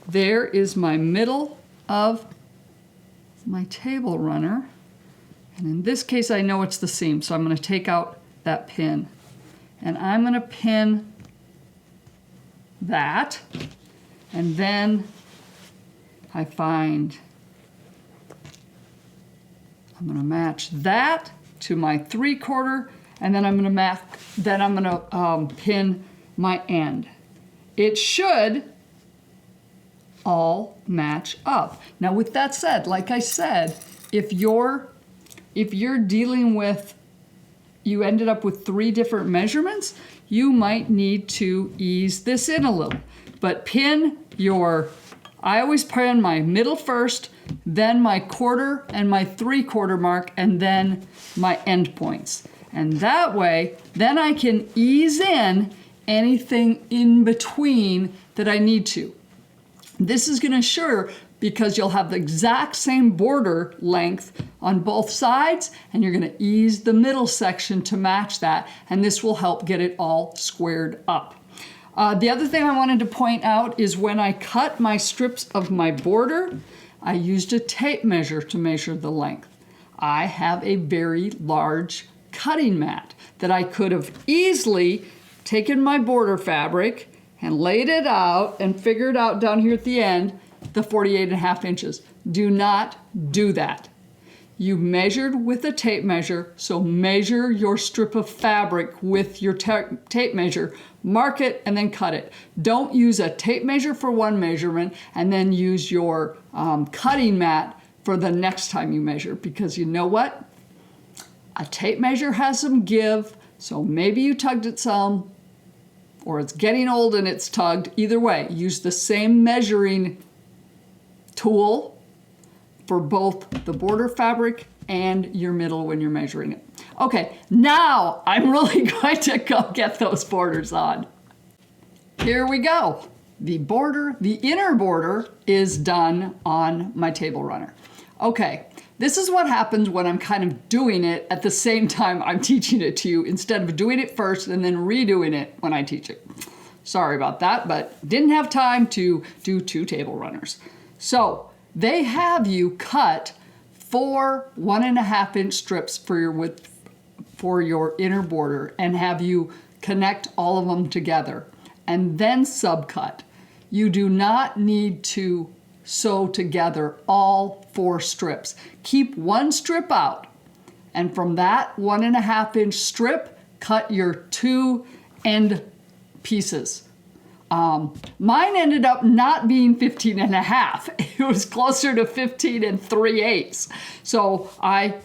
there is my middle of my table runner. And in this case, I know it's the seam, so I'm going to take out that pin. And I'm going to pin that. And then I find, I'm going to match that to my 3/4, and then I'm going to pin my end. It should all match up. Now with that said, like I said, if you're dealing with, you ended up with 3 different measurements, you might need to ease this in a little. But pin your, I always pin my middle first, then my 1/4 and my 3/4 mark, and then my end points. And that way, then I can ease in anything in between that I need to. This is going to ensure, because you'll have the exact same border length on both sides, and you're going to ease the middle section to match that, and this will help get it all squared up. The other thing I wanted to point out is when I cut my strips of my border, I used a tape measure to measure the length. I have a very large cutting mat that I could have easily taken my border fabric and laid it out and figured out down here at the end the 48.5 inches. Do not do that. You measured with a tape measure, so measure your strip of fabric with your tape measure, mark it, and then cut it. Don't use a tape measure for one measurement and then use your cutting mat for the next time you measure, because you know what? A tape measure has some give, so maybe you tugged it some, or it's getting old and it's tugged. Either way, use the same measuring tool for both the border fabric and your middle when you're measuring it. Okay, now I'm really going to go get those borders on. Here we go. The border, the inner border is done on my table runner. Okay, this is what happens when I'm kind of doing it at the same time I'm teaching it to you, instead of doing it first and then redoing it when I teach it. Sorry about that, but didn't have time to do 2 table runners. So they have you cut 4 1.5 inch strips for your inner border, and have you connect all of them together and then subcut. You do not need to sew together all 4 strips. Keep 1 strip out, and from that 1.5 inch strip, cut your 2 end pieces. Mine ended up not being 15.5. It was closer to 15 3/8. So I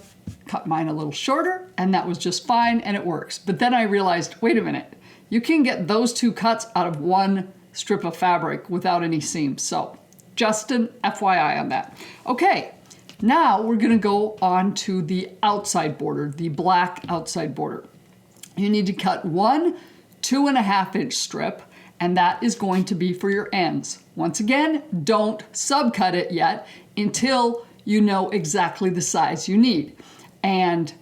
cut mine a little shorter, and that was just fine, and it works. But then I realized, wait a minute, you can get those 2 cuts out of 1 strip of fabric without any seams. So just an FYI on that. Okay, now we're gonna go on to the outside border, the black outside border. You need to cut 1 2.5 inch strip, and that is going to be for your ends. Once again, don't subcut it yet until you know exactly the size you need. And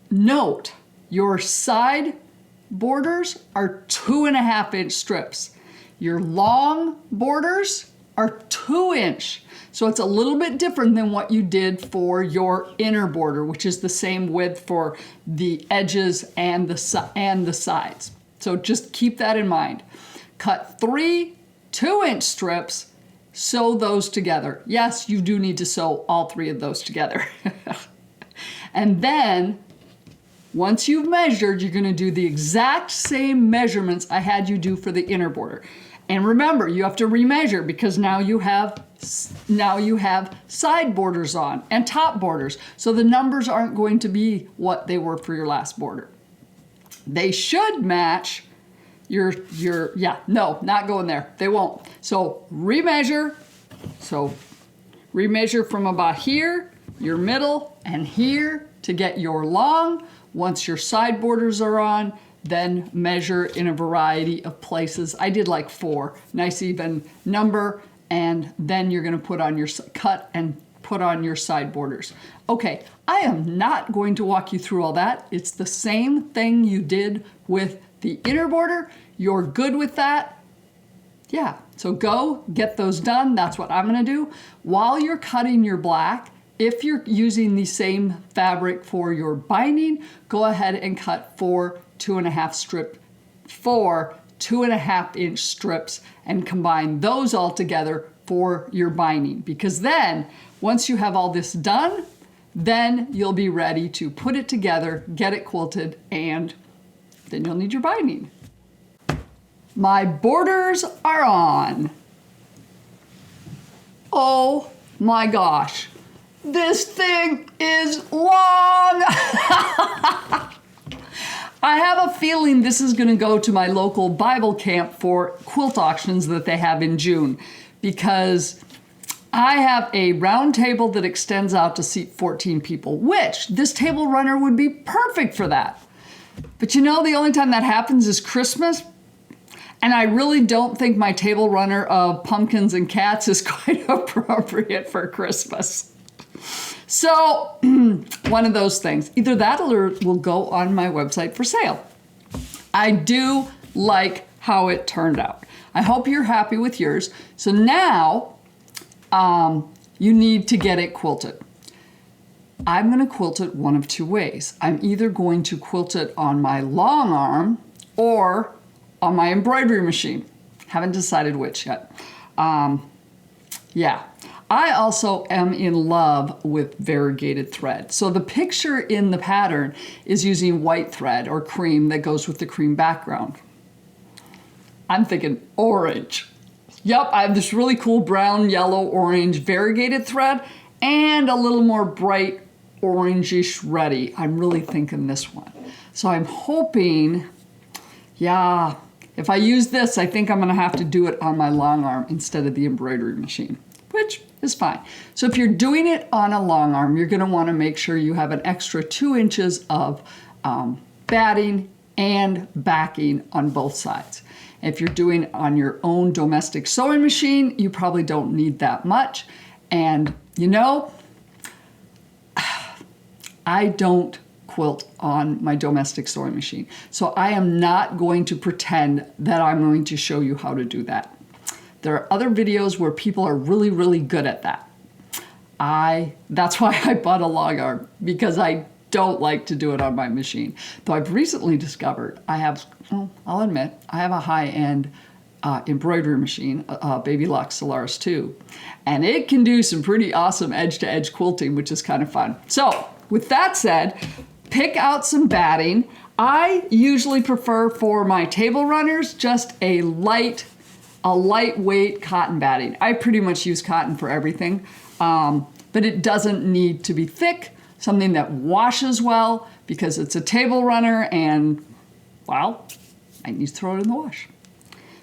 note, your side borders are 2.5 inch strips. Your long borders are 2 inch. So it's a little bit different than what you did for your inner border, which is the same width for the edges and the sides. So just keep that in mind. Cut 3 2-inch strips, sew those together. Yes, you do need to sew all 3 of those together. And then, once you've measured, you're gonna do the exact same measurements I had you do for the inner border. And remember, you have to remeasure, because now you have side borders on and top borders. So the numbers aren't going to be what they were for your last border. They should match no, not going there. They won't. So remeasure. So remeasure from about here, your middle, and here to get your long. Once your side borders are on, then measure in a variety of places. I did like 4, nice even number, and then you're gonna put on your cut and put on your side borders. Okay, I am not going to walk you through all that. It's the same thing you did with the inner border. You're good with that? Yeah, so go get those done. That's what I'm gonna do. While you're cutting your black, If you're using the same fabric for your binding, go ahead and cut four 2.5-inch strips and combine those all together for your binding. Because then, once you have all this done, then you'll be ready to put it together, get it quilted, and then you'll need your binding. My borders are on. Oh my gosh, this thing is long. I have a feeling this is going to go to my local Bible camp for quilt auctions that they have in June, because I have a round table that extends out to seat 14 people, which this table runner would be perfect for that. But you know, the only time that happens is Christmas, and I really don't think my table runner of pumpkins and cats is quite appropriate for Christmas. So, one of those things. Either that or it will go on my website for sale. I do like how it turned out. I hope you're happy with yours. So now, you need to get it quilted. I'm going to quilt it one of two ways. I'm either going to quilt it on my long arm or on my embroidery machine. Haven't decided which yet. Yeah. I also am in love with variegated thread. So the picture in the pattern is using white thread or cream that goes with the cream background. I'm thinking orange. Yep, I have this really cool brown, yellow, orange variegated thread and a little more bright orangish reddy. I'm really thinking this one. So I'm hoping, yeah, if I use this, I think I'm gonna have to do it on my long arm instead of the embroidery machine, which is fine. So if you're doing it on a long arm, you're gonna wanna make sure you have an extra 2 inches of batting and backing on both sides. If you're doing it on your own domestic sewing machine, you probably don't need that much. And you know, I don't quilt on my domestic sewing machine. So I am not going to pretend that I'm going to show you how to do that. There are other videos where people are really, really good at that. That's why I bought a long arm, because I don't like to do it on my machine. Though I've recently discovered I'll admit, I have a high-end embroidery machine, Baby Lock Solaris 2, and it can do some pretty awesome edge-to-edge quilting, which is kind of fun. So with that said, pick out some batting. I usually prefer for my table runners just a lightweight cotton batting. I pretty much use cotton for everything, but it doesn't need to be thick, something that washes well, because it's a table runner and, well, I need to throw it in the wash.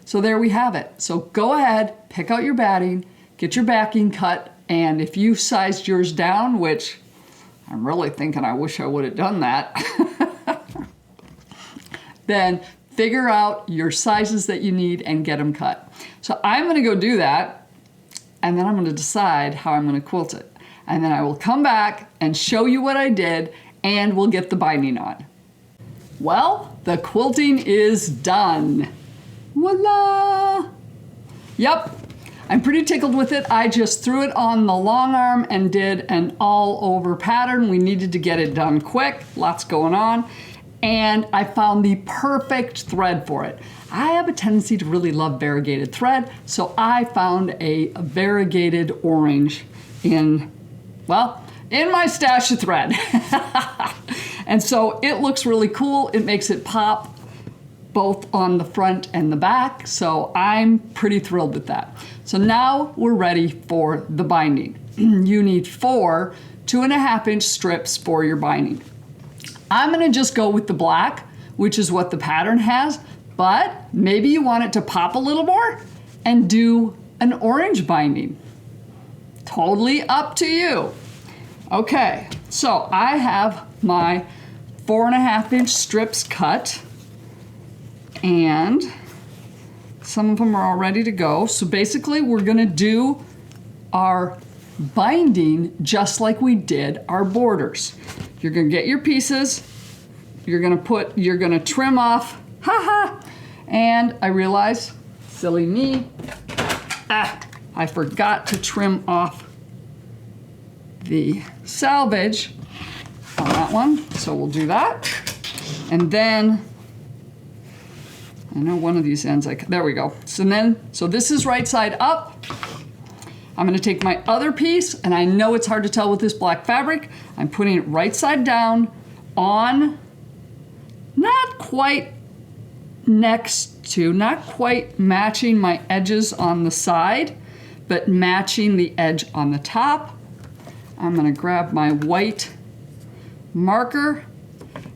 So there we have it. So go ahead, pick out your batting, get your backing cut, and if you sized yours down, which I'm really thinking I wish I would have done that, then figure out your sizes that you need and get them cut. So I'm gonna go do that, and then I'm gonna decide how I'm gonna quilt it. And then I will come back and show you what I did, and we'll get the binding on. Well, the quilting is done. Voila! Yep, I'm pretty tickled with it. I just threw it on the long arm and did an all over pattern. We needed to get it done quick, lots going on. And I found the perfect thread for it. I have a tendency to really love variegated thread, so I found a variegated orange in my stash of thread. And so it looks really cool. It makes it pop both on the front and the back, so I'm pretty thrilled with that. So now we're ready for the binding. You need 4 2.5-inch strips for your binding. I'm gonna just go with the black, which is what the pattern has, but maybe you want it to pop a little more and do an orange binding. Totally up to you. Okay, so I have my 4.5-inch strips cut, and some of them are all ready to go. So basically we're gonna do our binding just like we did our borders. You're gonna get your pieces, you're gonna trim off, and I realized, silly me, I forgot to trim off the salvage on that one. So we'll do that. And then, I know one of these ends, there we go. So this is right side up. I'm gonna take my other piece, and I know it's hard to tell with this black fabric. I'm putting it right side down on, not quite next to, not quite matching my edges on the side, but matching the edge on the top. I'm gonna grab my white marker,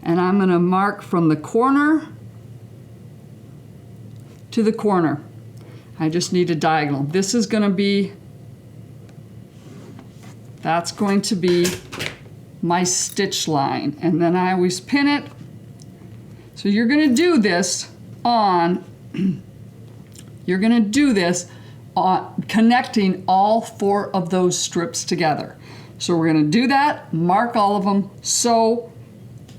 and I'm gonna mark from the corner to the corner. I just need a diagonal. This is gonna be, that's going to be my stitch line. And then I always pin it. So you're gonna do this on, connecting all 4 of those strips together. So we're gonna do that, mark all of them, sew,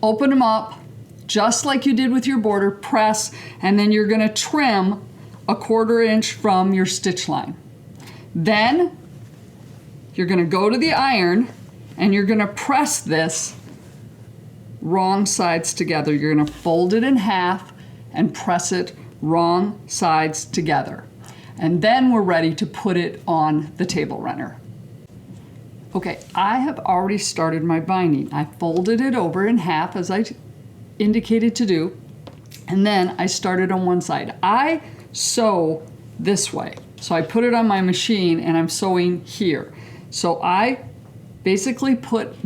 open them up, just like you did with your border, press, and then you're gonna trim a 1/4 inch from your stitch line. Then you're gonna go to the iron and you're gonna press this wrong sides together. You're gonna fold it in half and press it wrong sides together. And then we're ready to put it on the table runner. Okay, I have already started my binding. I folded it over in half as I indicated to do, and then I started on one side. I sew this way. So I put it on my machine and I'm sewing here. So I basically put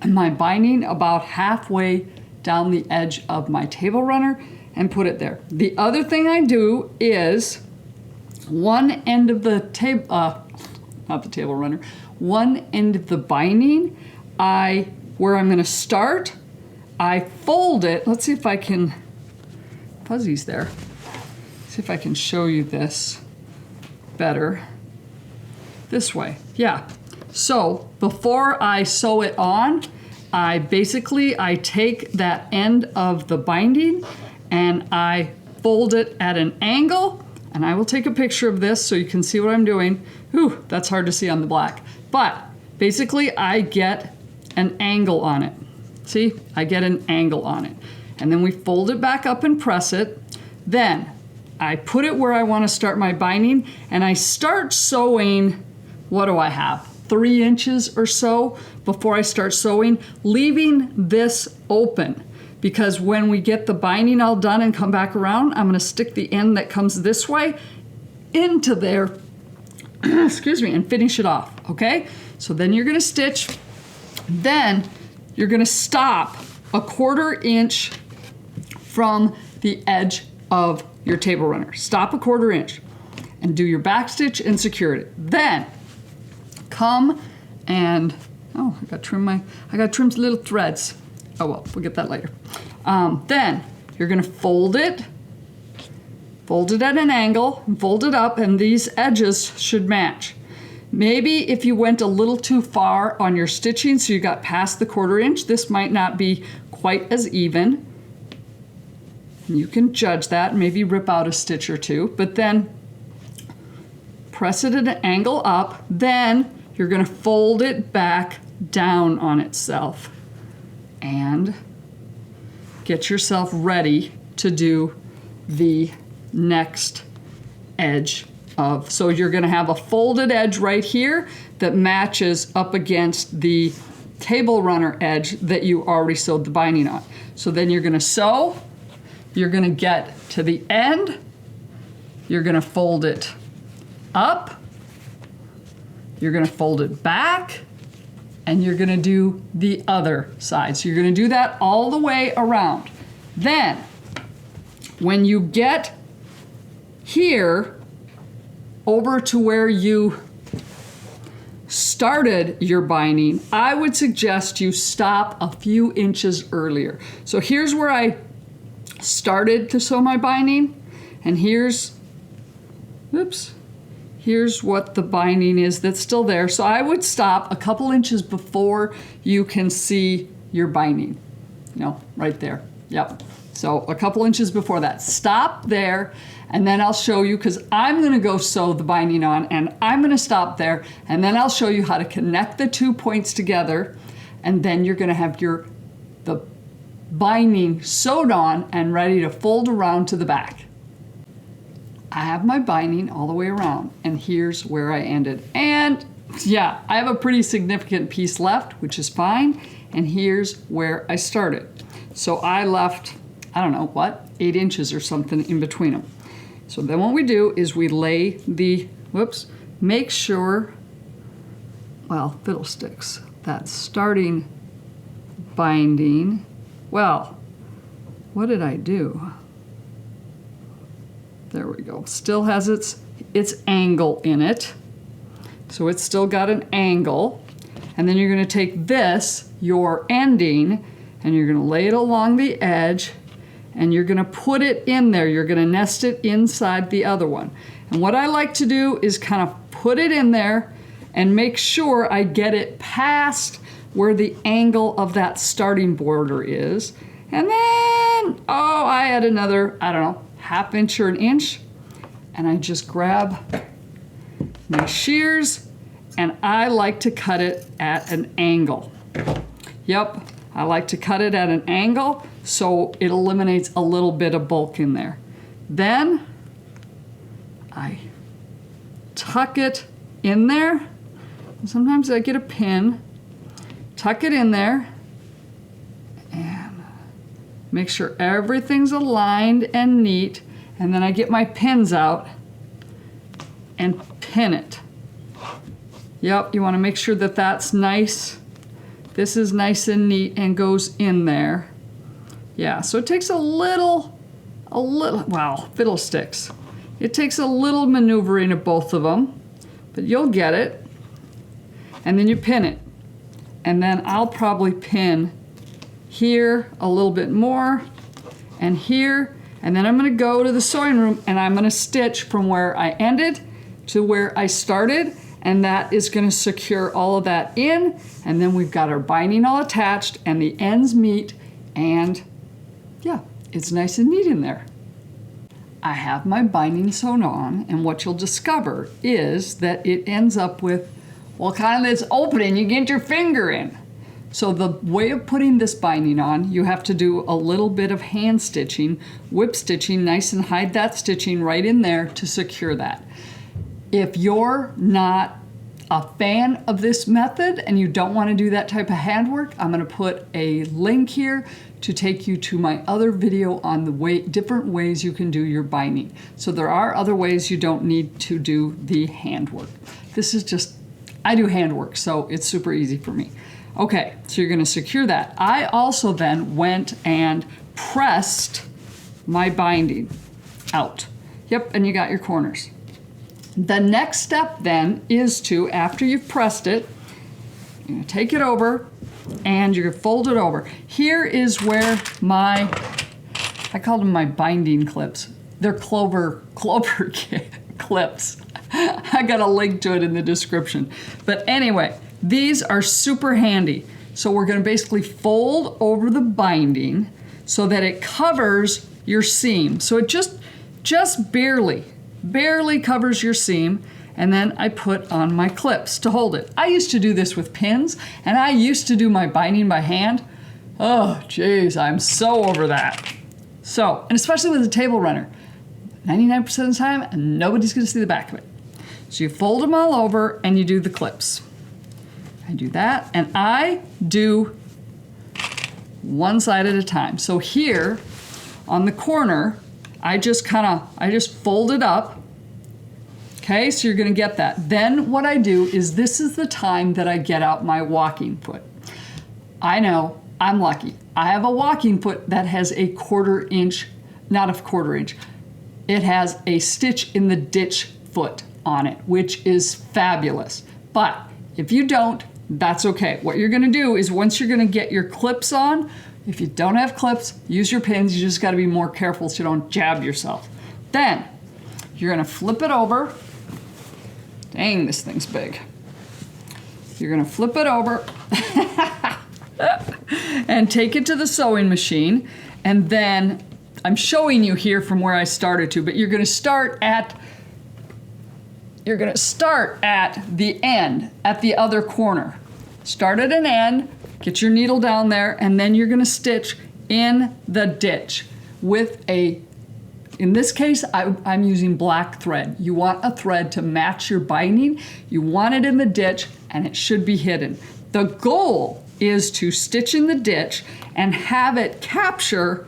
my binding about halfway down the edge of my table runner and put it there. The other thing I do is one end of the not the table runner, one end of the binding, where I'm gonna start, I fold it. Let's see if I can, fuzzies there. See if I can show you this better. This way, yeah. So before I sew it on, I take that end of the binding and I fold it at an angle, and I will take a picture of this so you can see what I'm doing. Whew, that's hard to see on the black. But basically I get an angle on it. See, I get an angle on it. And then we fold it back up and press it. Then I put it where I want to start my binding, and I start sewing, what do I have? 3 inches or so before I start sewing, leaving this open. Because when we get the binding all done and come back around, I'm gonna stick the end that comes this way into there, excuse me, and finish it off, okay? So then you're gonna stitch, then you're gonna stop a 1/4 inch from the edge of your table runner. Stop a 1/4 inch and do your back stitch and secure it. Then come and, oh, I got to trim little threads. Oh well, we'll get that later. Then you're gonna fold it at an angle, and fold it up, and these edges should match. Maybe if you went a little too far on your stitching, so you got past the 1/4 inch, this might not be quite as even. You can judge that, maybe rip out a stitch or two, but then press it at an angle up, then you're gonna fold it back down on itself and get yourself ready to do the next edge of, so you're gonna have a folded edge right here that matches up against the table runner edge that you already sewed the binding on. So then you're gonna sew, you're gonna get to the end, you're gonna fold it up, you're gonna fold it back, and you're gonna do the other side. So you're gonna do that all the way around. Then, when you get here over to where you started your binding, I would suggest you stop a few inches earlier. So here's where I started to sew my binding, and here's what the binding is that's still there. So I would stop a couple inches before you can see your binding. You know, right there. Yep. So a couple inches before that. Stop there, and then I'll show you, because I'm gonna go sew the binding on, and I'm gonna stop there, and then I'll show you how to connect the 2 points together, and then you're gonna have the binding sewed on and ready to fold around to the back. I have my binding all the way around, and here's where I ended. And yeah, I have a pretty significant piece left, which is fine, and here's where I started. So I left, I don't know what, 8 inches or something in between them. So then what we do is we lay the, make sure, well, fiddlesticks, that starting binding, well, what did I do? There we go. Still has its angle in it. So it's still got an angle. And then you're going to take this, your ending, and you're going to lay it along the edge, and you're going to put it in there. You're going to nest it inside the other one. And what I like to do is kind of put it in there and make sure I get it past where the angle of that starting border is. And then, oh, I add another, I don't know, ½ inch or an inch, and I just grab my shears, and I like to cut it at an angle. Yep, I like to cut it at an angle so it eliminates a little bit of bulk in there. Then I tuck it in there. Sometimes I get a pin, tuck it in there, and make sure everything's aligned and neat, and then I get my pins out and pin it. Yep, you want to make sure that that's nice. This is nice and neat and goes in there. Yeah, so it takes a little, wow, fiddlesticks. It takes a little maneuvering of both of them, but you'll get it. And then you pin it. And then I'll probably pin here a little bit more, and here, and then I'm going to go to the sewing room and I'm going to stitch from where I ended to where I started, and that is going to secure all of that in, and then we've got our binding all attached and the ends meet, and yeah, it's nice and neat in there. I have my binding sewn on, and what you'll discover is that it ends up with, well, kind of this opening you get your finger in. So the way of putting this binding on, you have to do a little bit of hand stitching, whip stitching, nice and hide that stitching right in there to secure that. If you're not a fan of this method and you don't want to do that type of handwork, I'm going to put a link here to take you to my other video on the different ways you can do your binding. So there are other ways you don't need to do the handwork. This is just, I do handwork, so it's super easy for me. Okay, so you're going to secure that. I also then went and pressed my binding out. Yep, and you got your corners. The next step then is to, after you've pressed it, you're going to take it over and you're going to fold it over. Here is where I call them my binding clips. They're clover clips. I got a link to it in the description. But anyway, these are super handy. So we're going to basically fold over the binding so that it covers your seam. So it just barely covers your seam, and then I put on my clips to hold it. I used to do this with pins, and I used to do my binding by hand. Oh, geez, I'm so over that. So, and especially with a table runner, 99% of the time, nobody's gonna see the back of it. So you fold them all over and you do the clips. I do that, and I do one side at a time. So here on the corner, I just fold it up. Okay, so you're gonna get that. Then what I do is, this is the time that I get out my walking foot. I know, I'm lucky. I have a walking foot that has a quarter inch, not a quarter inch, it has a stitch in the ditch foot on it, which is fabulous. But if you don't, that's okay. What you're gonna do is, once you're gonna get your clips on, if you don't have clips, use your pins. You just gotta be more careful so you don't jab yourself. Then, you're gonna flip it over. Dang, this thing's big. You're gonna flip it over and take it to the sewing machine, and then I'm showing you here from where I started to, but you're going to start at the end, at the other corner. Start at an end, get your needle down there, and then you're going to stitch in the ditch with in this case, I'm using black thread. You want a thread to match your binding. You want it in the ditch, and it should be hidden. The goal is to stitch in the ditch and have it capture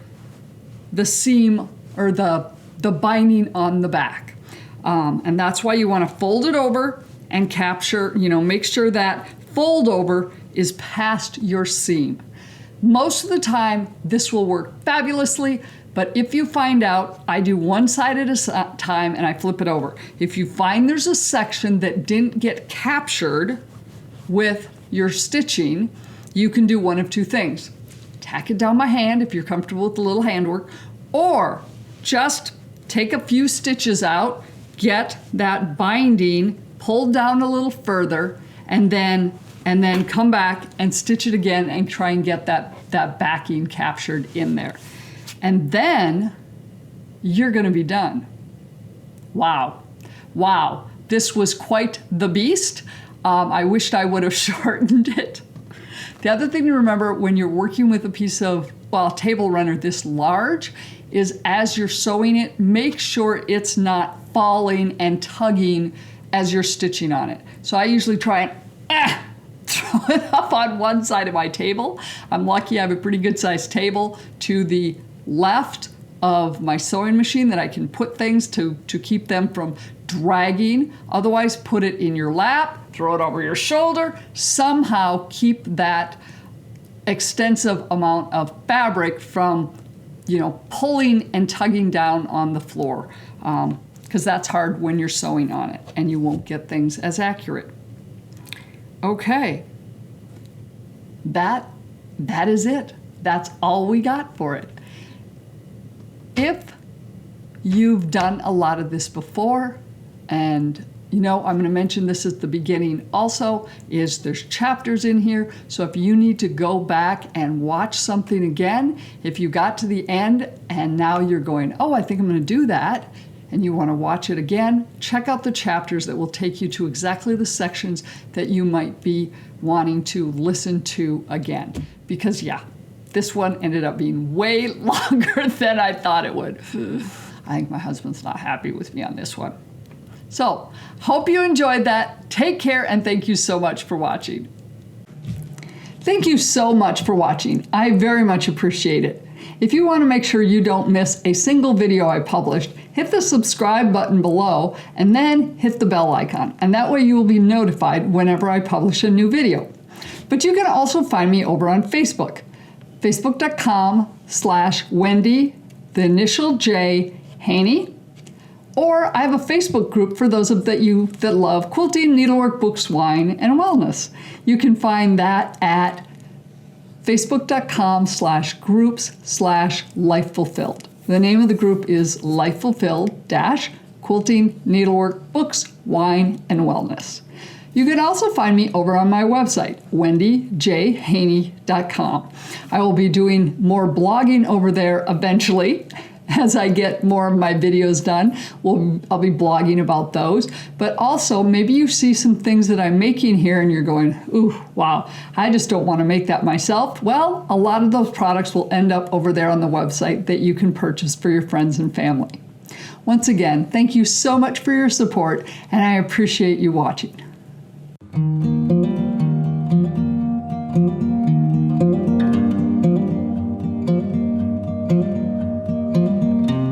the seam or the binding on the back. And that's why you want to fold it over and capture, make sure that fold over is past your seam. Most of the time, this will work fabulously, but if you find out, I do one side at a time and I flip it over. If you find there's a section that didn't get captured with your stitching, you can do one of two things. Tack it down by hand if you're comfortable with the little handwork, or just take a few stitches out, get that binding pulled down a little further, and then come back and stitch it again and try and get that backing captured in there. And then you're going to be done. Wow. This was quite the beast. I wished I would have shortened it. The other thing to remember when you're working with a piece of, table runner this large is as you're sewing it, make sure it's not falling and tugging as you're stitching on it. So I usually try and throw it up on one side of my table. I'm lucky I have a pretty good sized table to the left of my sewing machine that I can put things to keep them from dragging. Otherwise, put it in your lap, throw it over your shoulder, somehow keep that extensive amount of fabric from, pulling and tugging down on the floor, because that's hard when you're sewing on it and you won't get things as accurate. Okay, that is it. That's all we got for it. If you've done a lot of this before, and I'm going to mention this at the beginning also, is there's chapters in here. So if you need to go back and watch something again, if you got to the end and now you're going, oh, I think I'm going to do that, and you want to watch it again, check out the chapters that will take you to exactly the sections that you might be wanting to listen to again. Because this one ended up being way longer than I thought it would. I think my husband's not happy with me on this one. So, hope you enjoyed that. Take care, and thank you so much for watching. Thank you so much for watching. I very much appreciate it. If you want to make sure you don't miss a single video I published, hit the subscribe button below and then hit the bell icon. And that way you will be notified whenever I publish a new video. But you can also find me over on Facebook. Facebook.com/Wendy, the initial J, Haney. Or I have a Facebook group for those of you that love quilting, needlework, books, wine, and wellness. You can find that at facebook.com/groups/lifefulfilled. The name of the group is Life Fulfilled - Quilting, Needlework, Books, Wine, and Wellness. You can also find me over on my website, wendyjhaney.com. I will be doing more blogging over there eventually. As I get more of my videos done, I'll be blogging about those. But also, maybe you see some things that I'm making here and you're going, ooh, wow, I just don't want to make that myself. Well, a lot of those products will end up over there on the website that you can purchase for your friends and family. Once again, thank you so much for your support, and I appreciate you watching.